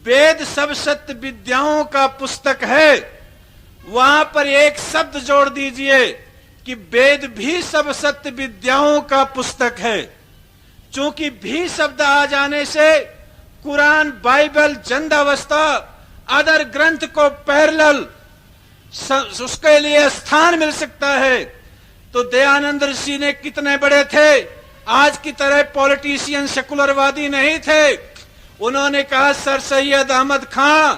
वेद सब सत्य विद्याओं का पुस्तक है, वहां पर एक शब्द जोड़ दीजिए कि वेद भी सब सत्य विद्याओं का पुस्तक है। चूंकि भी शब्द आ जाने से कुरान, बाइबल, जंदावस्था, अदर ग्रंथ को पैरेलल उसके लिए स्थान मिल सकता है। तो दयानंद ऋषि ने कितने बड़े थे, आज की तरह पॉलिटिशियन सेकुलरवादी नहीं थे। उन्होंने कहा सर सैयद अहमद खां,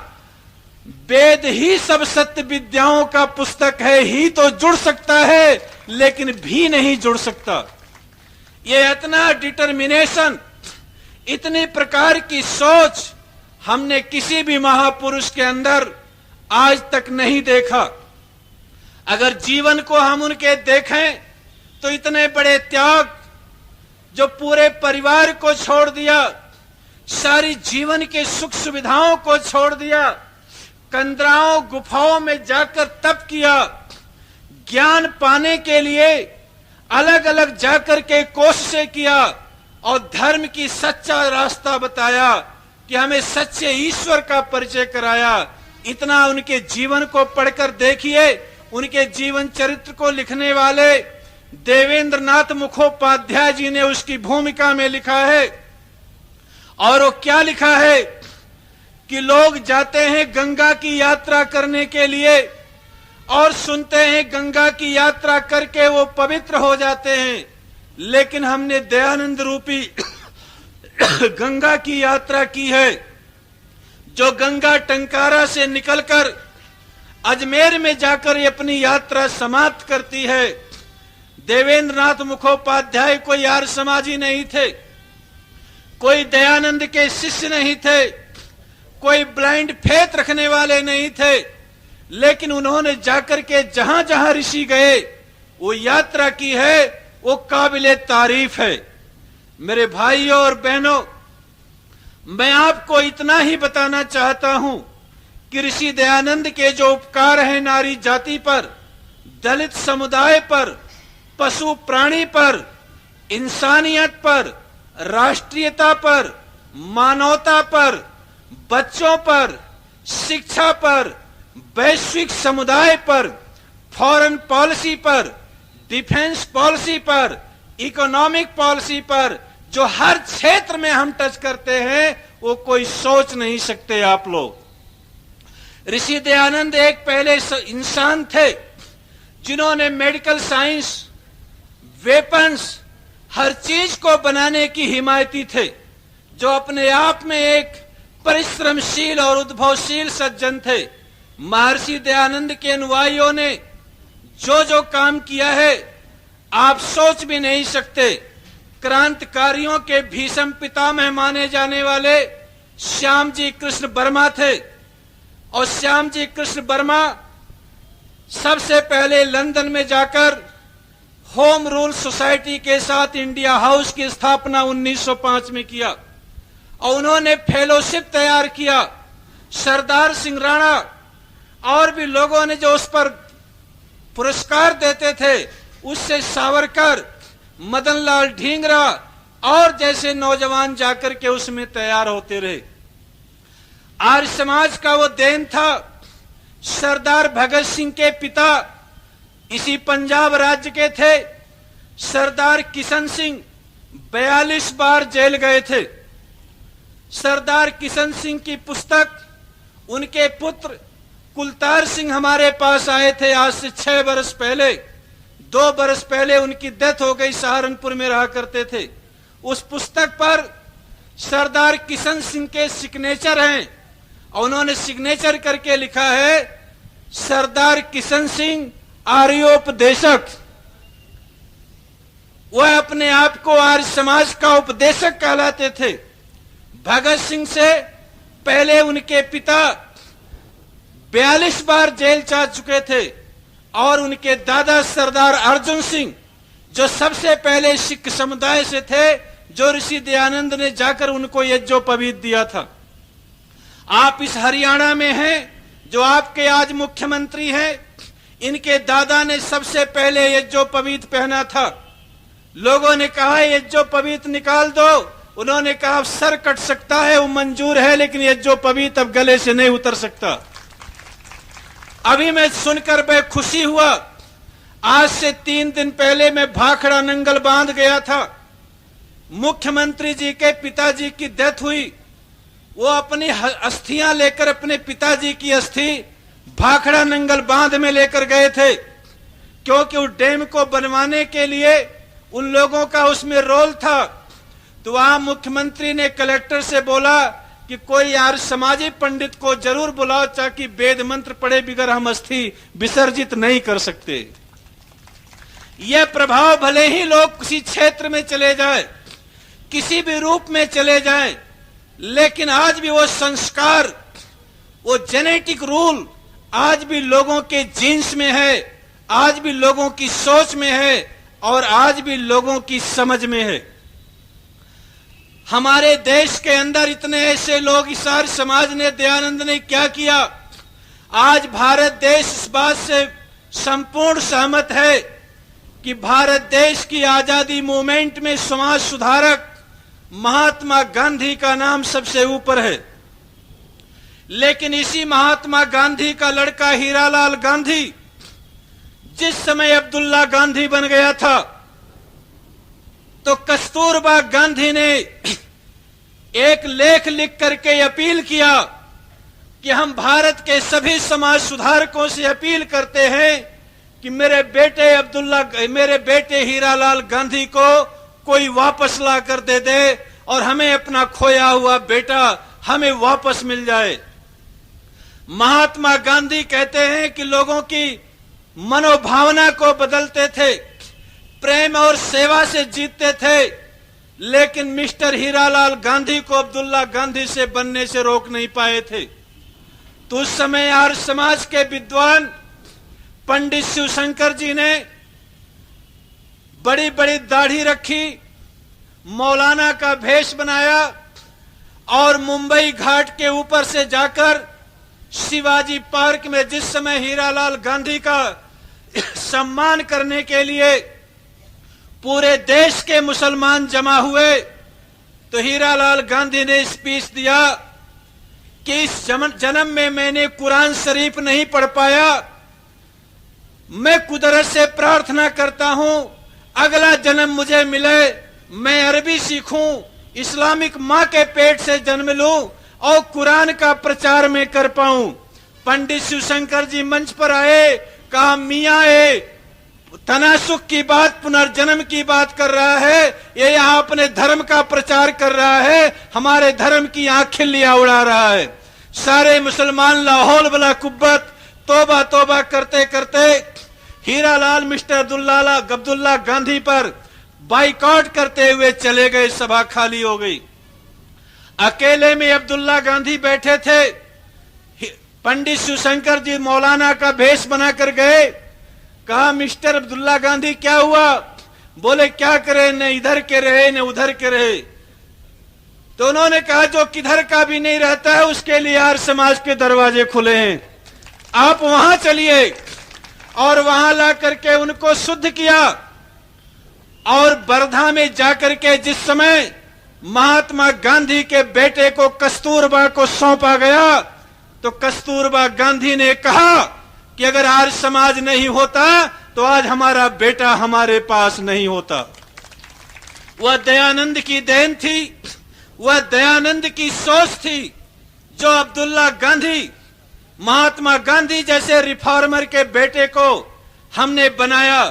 वेद ही सब सत्य विद्याओं का पुस्तक है, ही तो जुड़ सकता है लेकिन भी नहीं जुड़ सकता। ये इतना डिटर्मिनेशन, इतनी प्रकार की सोच हमने किसी भी महापुरुष के अंदर आज तक नहीं देखा। अगर जीवन को हम उनके देखें तो इतने बड़े त्याग, जो पूरे परिवार को छोड़ दिया, सारी जीवन के सुख सुविधाओं को छोड़ दिया, कंदराओं गुफाओं में जाकर तप किया, ज्ञान पाने के लिए अलग अलग जाकर के कोशिशें किया और धर्म की सच्चा रास्ता बताया कि हमें सच्चे ईश्वर का परिचय कराया। इतना उनके जीवन को पढ़कर देखिए। उनके जीवन चरित्र को लिखने वाले देवेंद्र नाथ मुखोपाध्याय जी ने उसकी भूमिका में लिखा है। और वो क्या लिखा है कि लोग जाते हैं गंगा की यात्रा करने के लिए और सुनते हैं गंगा की यात्रा करके वो पवित्र हो जाते हैं, लेकिन हमने दयानंद रूपी गंगा की यात्रा की है, जो गंगा टंकारा से निकलकर अजमेर में जाकर ये अपनी यात्रा समाप्त करती है। देवेंद्र नाथ मुखोपाध्याय कोई आर्य समाजी नहीं थे, कोई दयानंद के शिष्य नहीं थे, कोई ब्लाइंड फेथ रखने वाले नहीं थे, लेकिन उन्होंने जाकर के जहां जहां ऋषि गए वो यात्रा की है, वो काबिले तारीफ है। मेरे भाइयों और बहनों, मैं आपको इतना ही बताना चाहता हूं कि ऋषि दयानंद के जो उपकार हैं नारी जाति पर, दलित समुदाय पर, पशु प्राणी पर, इंसानियत पर, राष्ट्रीयता पर, मानवता पर, बच्चों पर, शिक्षा पर, वैश्विक समुदाय पर, फॉरेन पॉलिसी पर, डिफेंस पॉलिसी पर, इकोनॉमिक पॉलिसी पर, जो हर क्षेत्र में हम टच करते हैं वो कोई सोच नहीं सकते आप लोग। ऋषि दयानंद एक पहले इंसान थे जिन्होंने मेडिकल साइंस, वेपन्स, हर चीज को बनाने की हिमायती थे, जो अपने आप में एक परिश्रमशील और उद्भवशील सज्जन थे। महर्षि दयानंद के अनुयायियों ने जो जो काम किया है आप सोच भी नहीं सकते। क्रांतिकारियों के भीषम पितामह माने जाने वाले श्याम जी कृष्ण वर्मा थे, और श्याम जी कृष्ण वर्मा सबसे पहले लंदन में जाकर होम रूल सोसाइटी के साथ इंडिया हाउस की स्थापना 1905 में किया और उन्होंने फेलोशिप तैयार किया। सरदार सिंह राणा और भी लोगों ने जो उस पर पुरस्कार देते थे, उससे सावरकर, मदनलाल ढींगरा और जैसे नौजवान जाकर के उसमें तैयार होते रहे। आर्य समाज का वो देन था। सरदार भगत सिंह के पिता इसी पंजाब राज्य के थे। सरदार किशन सिंह 42 बार जेल गए थे। सरदार किशन सिंह की पुस्तक उनके पुत्र कुलतार सिंह हमारे पास आए थे आज से 6 वर्ष पहले। 2 वर्ष पहले उनकी डेथ हो गई, सहारनपुर में रहा करते थे। उस पुस्तक पर सरदार किशन सिंह के सिग्नेचर हैं और उन्होंने सिग्नेचर करके लिखा है सरदार किशन सिंह आर्योपदेशक। वह अपने आप को आर्य समाज का उपदेशक कहलाते थे। भगत सिंह से पहले उनके पिता 42 बार जेल जा चुके थे और उनके दादा सरदार अर्जुन सिंह जो सबसे पहले सिख समुदाय से थे, जो ऋषि दयानंद ने जाकर उनको यज्ञोपवीत दिया था। आप इस हरियाणा में हैं जो आपके आज मुख्यमंत्री हैं, इनके दादा ने सबसे पहले यज्ञोपवीत पहना था। लोगों ने कहा यज्ञोपवीत निकाल दो, उन्होंने कहा सर कट सकता है वो मंजूर है, लेकिन यज्ञोपवीत अब गले से नहीं उतर सकता। अभी मैं सुनकर मैं खुशी हुआ। आज से 3 दिन पहले मैं भाखड़ा नंगल बांध गया था। मुख्यमंत्री जी के पिताजी की डेथ हुई। वो अपनी अस्थियां लेकर अपने पिताजी की अस्थि भाखड़ा नंगल बांध में लेकर गए थे, क्योंकि उस डैम को बनवाने के लिए उन लोगों का उसमें रोल था। तो वहां मुख्यमंत्री ने कलेक्टर से बोला कि कोई यार समाजी पंडित को जरूर बुलाओ, ताकि वेद मंत्र पढ़े बिगर हम अस्थि विसर्जित नहीं कर सकते। यह प्रभाव भले ही लोग किसी क्षेत्र में चले जाए, किसी भी रूप में चले जाएं, लेकिन आज भी वो संस्कार, वो जेनेटिक रूल आज भी लोगों के जीन्स में है, आज भी लोगों की सोच में है, और आज भी लोगों की समझ में है। हमारे देश के अंदर इतने ऐसे लोग, इस आर्य समाज ने, दयानंद ने क्या किया, आज भारत देश इस बात से संपूर्ण सहमत है कि भारत देश की आजादी मूवमेंट में समाज सुधारक महात्मा गांधी का नाम सबसे ऊपर है। लेकिन इसी महात्मा गांधी का लड़का हीरालाल गांधी जिस समय अब्दुल्ला गांधी बन गया था, तो कस्तूरबा गांधी ने एक लेख लिख करके अपील किया कि हम भारत के सभी समाज सुधारकों से अपील करते हैं कि मेरे बेटे हीरालाल गांधी को कोई वापस ला कर दे दे, और हमें अपना खोया हुआ बेटा हमें वापस मिल जाए। महात्मा गांधी कहते हैं कि लोगों की मनोभावना को बदलते थे, प्रेम और सेवा से जीतते थे, लेकिन मिस्टर हीरालाल गांधी को अब्दुल्ला गांधी से बनने से रोक नहीं पाए थे। तो उस समय आर्य समाज के विद्वान पंडित शिवशंकर जी ने बड़ी बड़ी दाढ़ी रखी, मौलाना का भेष बनाया, और मुंबई घाट के ऊपर से जाकर शिवाजी पार्क में जिस समय हीरालाल गांधी का सम्मान करने के लिए पूरे देश के मुसलमान जमा हुए, तो हीरालाल गांधी ने स्पीच दिया कि इस जन्म में मैंने कुरान शरीफ नहीं पढ़ पाया, मैं कुदरत से प्रार्थना करता हूं अगला जन्म मुझे मिले, मैं अरबी सीखूं, इस्लामिक मां के पेट से जन्म लूं और कुरान का प्रचार में कर पाऊं। पंडित शिवशंकर जी मंच पर आए, कहा मियां ये तनासुख की बात, पुनर्जन्म की बात कर रहा है, ये यहाँ अपने धर्म का प्रचार कर रहा है, हमारे धर्म की आंख खिल्लियां उड़ा रहा है। सारे मुसलमान लाहौल बला कुब्बत तौबा तौबा करते करते हीरालाल मिस्टर अब्दुल्ला गांधी पर बाइकआउट करते हुए चले गए। सभा खाली हो गई। अकेले में अब्दुल्ला गांधी बैठे थे। पंडित शिवशंकर जी मौलाना का भेष बनाकर गए। कहा मिस्टर अब्दुल्ला गांधी क्या हुआ? बोले क्या करे, न इधर के रहे न उधर के रहे। तो उन्होंने कहा जो किधर का भी नहीं रहता है उसके लिए आर्य समाज के दरवाजे खुले हैं, आप वहां चलिए। और वहां ला करके उनको शुद्ध किया। और वर्धा में जाकर के जिस समय महात्मा गांधी के बेटे को कस्तूरबा को सौंपा गया, तो कस्तूरबा गांधी ने कहा कि अगर आर्य समाज नहीं होता तो आज हमारा बेटा हमारे पास नहीं होता। वह दयानंद की देन थी, वह दयानंद की सोच थी जो अब्दुल्ला गांधी, महात्मा गांधी जैसे रिफॉर्मर के बेटे को हमने बनाया,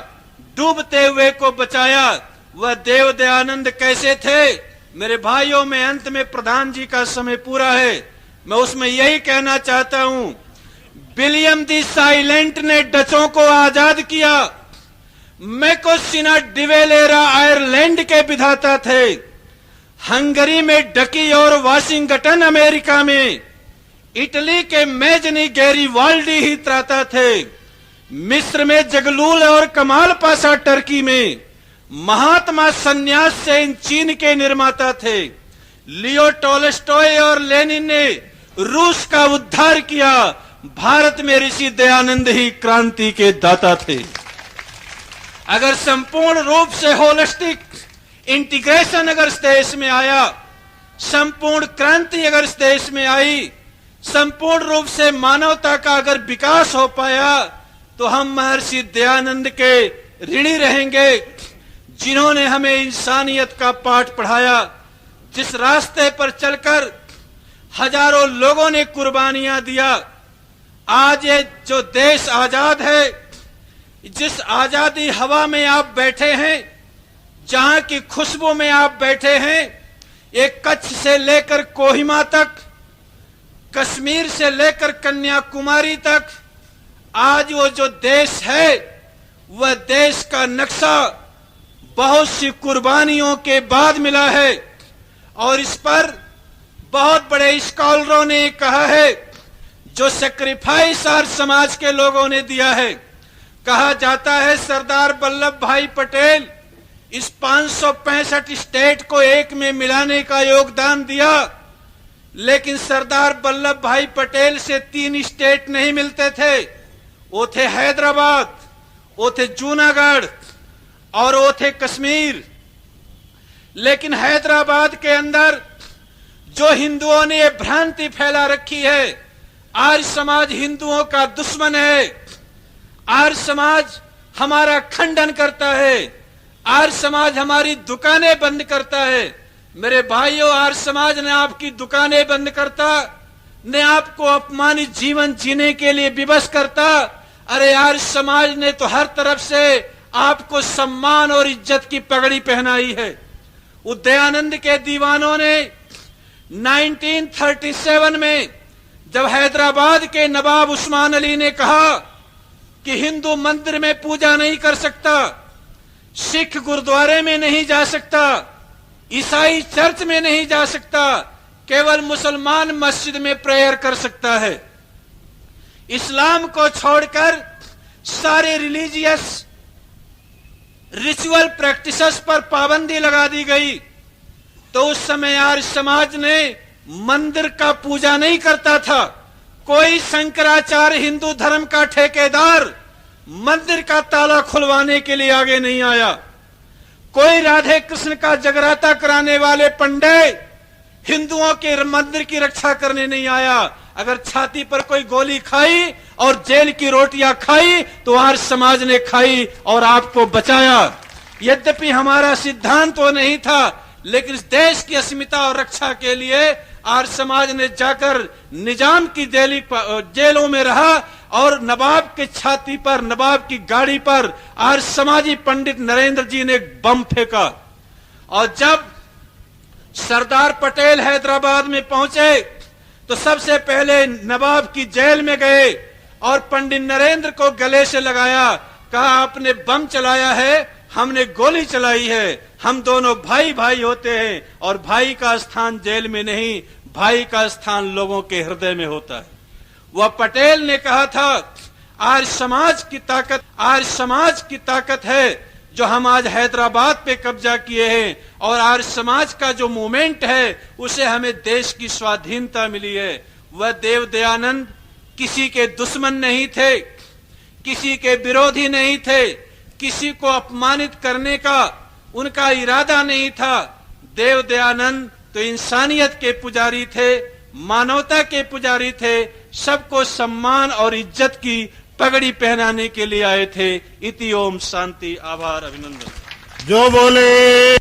डूबते हुए को बचाया। वह देव दयानंद कैसे थे? मेरे भाइयों में अंत में प्रधान जी का समय पूरा है, मैं उसमें यही कहना चाहता हूं, विलियम दी साइलेंट ने डचों को आजाद किया। मैकोसिना डिवेलेरा आयरलैंड के विधाता थे। हंगरी में डकी और वाशिंगटन अमेरिका में, इटली के मेजनी गैरीवाल्डी ही त्राता थे। मिस्र में जगलूल और कमाल पाशा टर्की में, महात्मा सन्यास सेन चीन के निर्माता थे। लियो टोल्स्टॉय और लेनिन ने रूस का उद्धार किया। भारत में ऋषि दयानंद ही क्रांति के दाता थे। अगर संपूर्ण रूप से होलिस्टिक इंटीग्रेशन अगर इस देश में आया, संपूर्ण क्रांति अगर इस देश में आई, संपूर्ण रूप से मानवता का अगर विकास हो पाया, तो हम महर्षि दयानंद के ऋणी रहेंगे, जिन्होंने हमें इंसानियत का पाठ पढ़ाया। जिस रास्ते पर चलकर हजारों लोगों ने कुर्बानियां दिया, आज ये जो देश आजाद है, जिस आजादी हवा में आप बैठे हैं, जहां की खुशबू में आप बैठे हैं, एक कच्छ से लेकर कोहिमा तक, कश्मीर से लेकर कन्याकुमारी तक, आज वो जो देश है वह देश का नक्शा बहुत सी कुर्बानियों के बाद मिला है। और इस पर बहुत बड़े स्कॉलरों ने कहा है, जो सेक्रीफाइस आर्य समाज के लोगों ने दिया है। कहा जाता है सरदार वल्लभ भाई पटेल इस 565 स्टेट को एक में मिलाने का योगदान दिया, लेकिन सरदार वल्लभ भाई पटेल से 3 स्टेट नहीं मिलते थे। वो थे हैदराबाद, वो थे जूनागढ़ और वो थे कश्मीर। लेकिन हैदराबाद के अंदर जो हिंदुओं ने ये भ्रांति फैला रखी है, आर्य समाज हिंदुओं का दुश्मन है, आर्य समाज हमारा खंडन करता है, आर्य समाज हमारी दुकानें बंद करता है। मेरे भाइयों, आर्य समाज ने आपकी दुकानें बंद करता, ने आपको अपमानित जीवन जीने के लिए विवश करता। अरे आर्य समाज ने तो हर तरफ से आपको सम्मान और इज्जत की पगड़ी पहनाई है। उदयानंद के दीवानों ने 1937 में जब हैदराबाद के नवाब उस्मान अली ने कहा कि हिंदू मंदिर में पूजा नहीं कर सकता, सिख गुरुद्वारे में नहीं जा सकता, ईसाई चर्च में नहीं जा सकता, केवल मुसलमान मस्जिद में प्रेयर कर सकता है। इस्लाम को छोड़कर सारे रिलीजियस रिचुअल प्रैक्टिसेस पर पाबंदी लगा दी गई। तो उस समय आर्य समाज ने मंदिर का पूजा नहीं करता था। कोई शंकराचार्य हिंदू धर्म का ठेकेदार मंदिर का ताला खुलवाने के लिए आगे नहीं आया। कोई राधे कृष्ण का जगराता कराने वाले पंडित हिंदुओं के मंदिर की रक्षा करने नहीं आया। अगर छाती पर कोई गोली खाई और जेल की रोटियां खाई तो आर्य समाज ने खाई और आपको बचाया। यद्यपि हमारा सिद्धांत तो नहीं था, लेकिन इस देश की अस्मिता और रक्षा के लिए आर्य समाज ने जाकर निजाम की जेलों में रहा और नवाब के छाती पर, नवाब की गाड़ी पर आर्य समाजी पंडित नरेंद्र जी ने बम फेंका। और जब सरदार पटेल हैदराबाद में पहुंचे तो सबसे पहले नवाब की जेल में गए और पंडित नरेंद्र को गले से लगाया। कहा आपने बम चलाया है, हमने गोली चलाई है, हम दोनों भाई भाई होते हैं और भाई का स्थान जेल में नहीं, भाई का स्थान लोगों के हृदय में होता है। वह पटेल ने कहा था आर्य समाज की ताकत है जो हम आज हैदराबाद पे कब्जा किए हैं, और आर्य समाज का जो मूवमेंट है उसे हमें देश की स्वाधीनता मिली है। वह देव दयानंद किसी के दुश्मन नहीं थे, किसी के विरोधी नहीं थे, किसी को अपमानित करने का उनका इरादा नहीं था। देव दयानंद तो इंसानियत के पुजारी थे, मानवता के पुजारी थे, सबको सम्मान और इज्जत की पगड़ी पहनाने के लिए आए थे। इति ओम शांति। आभार, अभिनंदन। जो बोले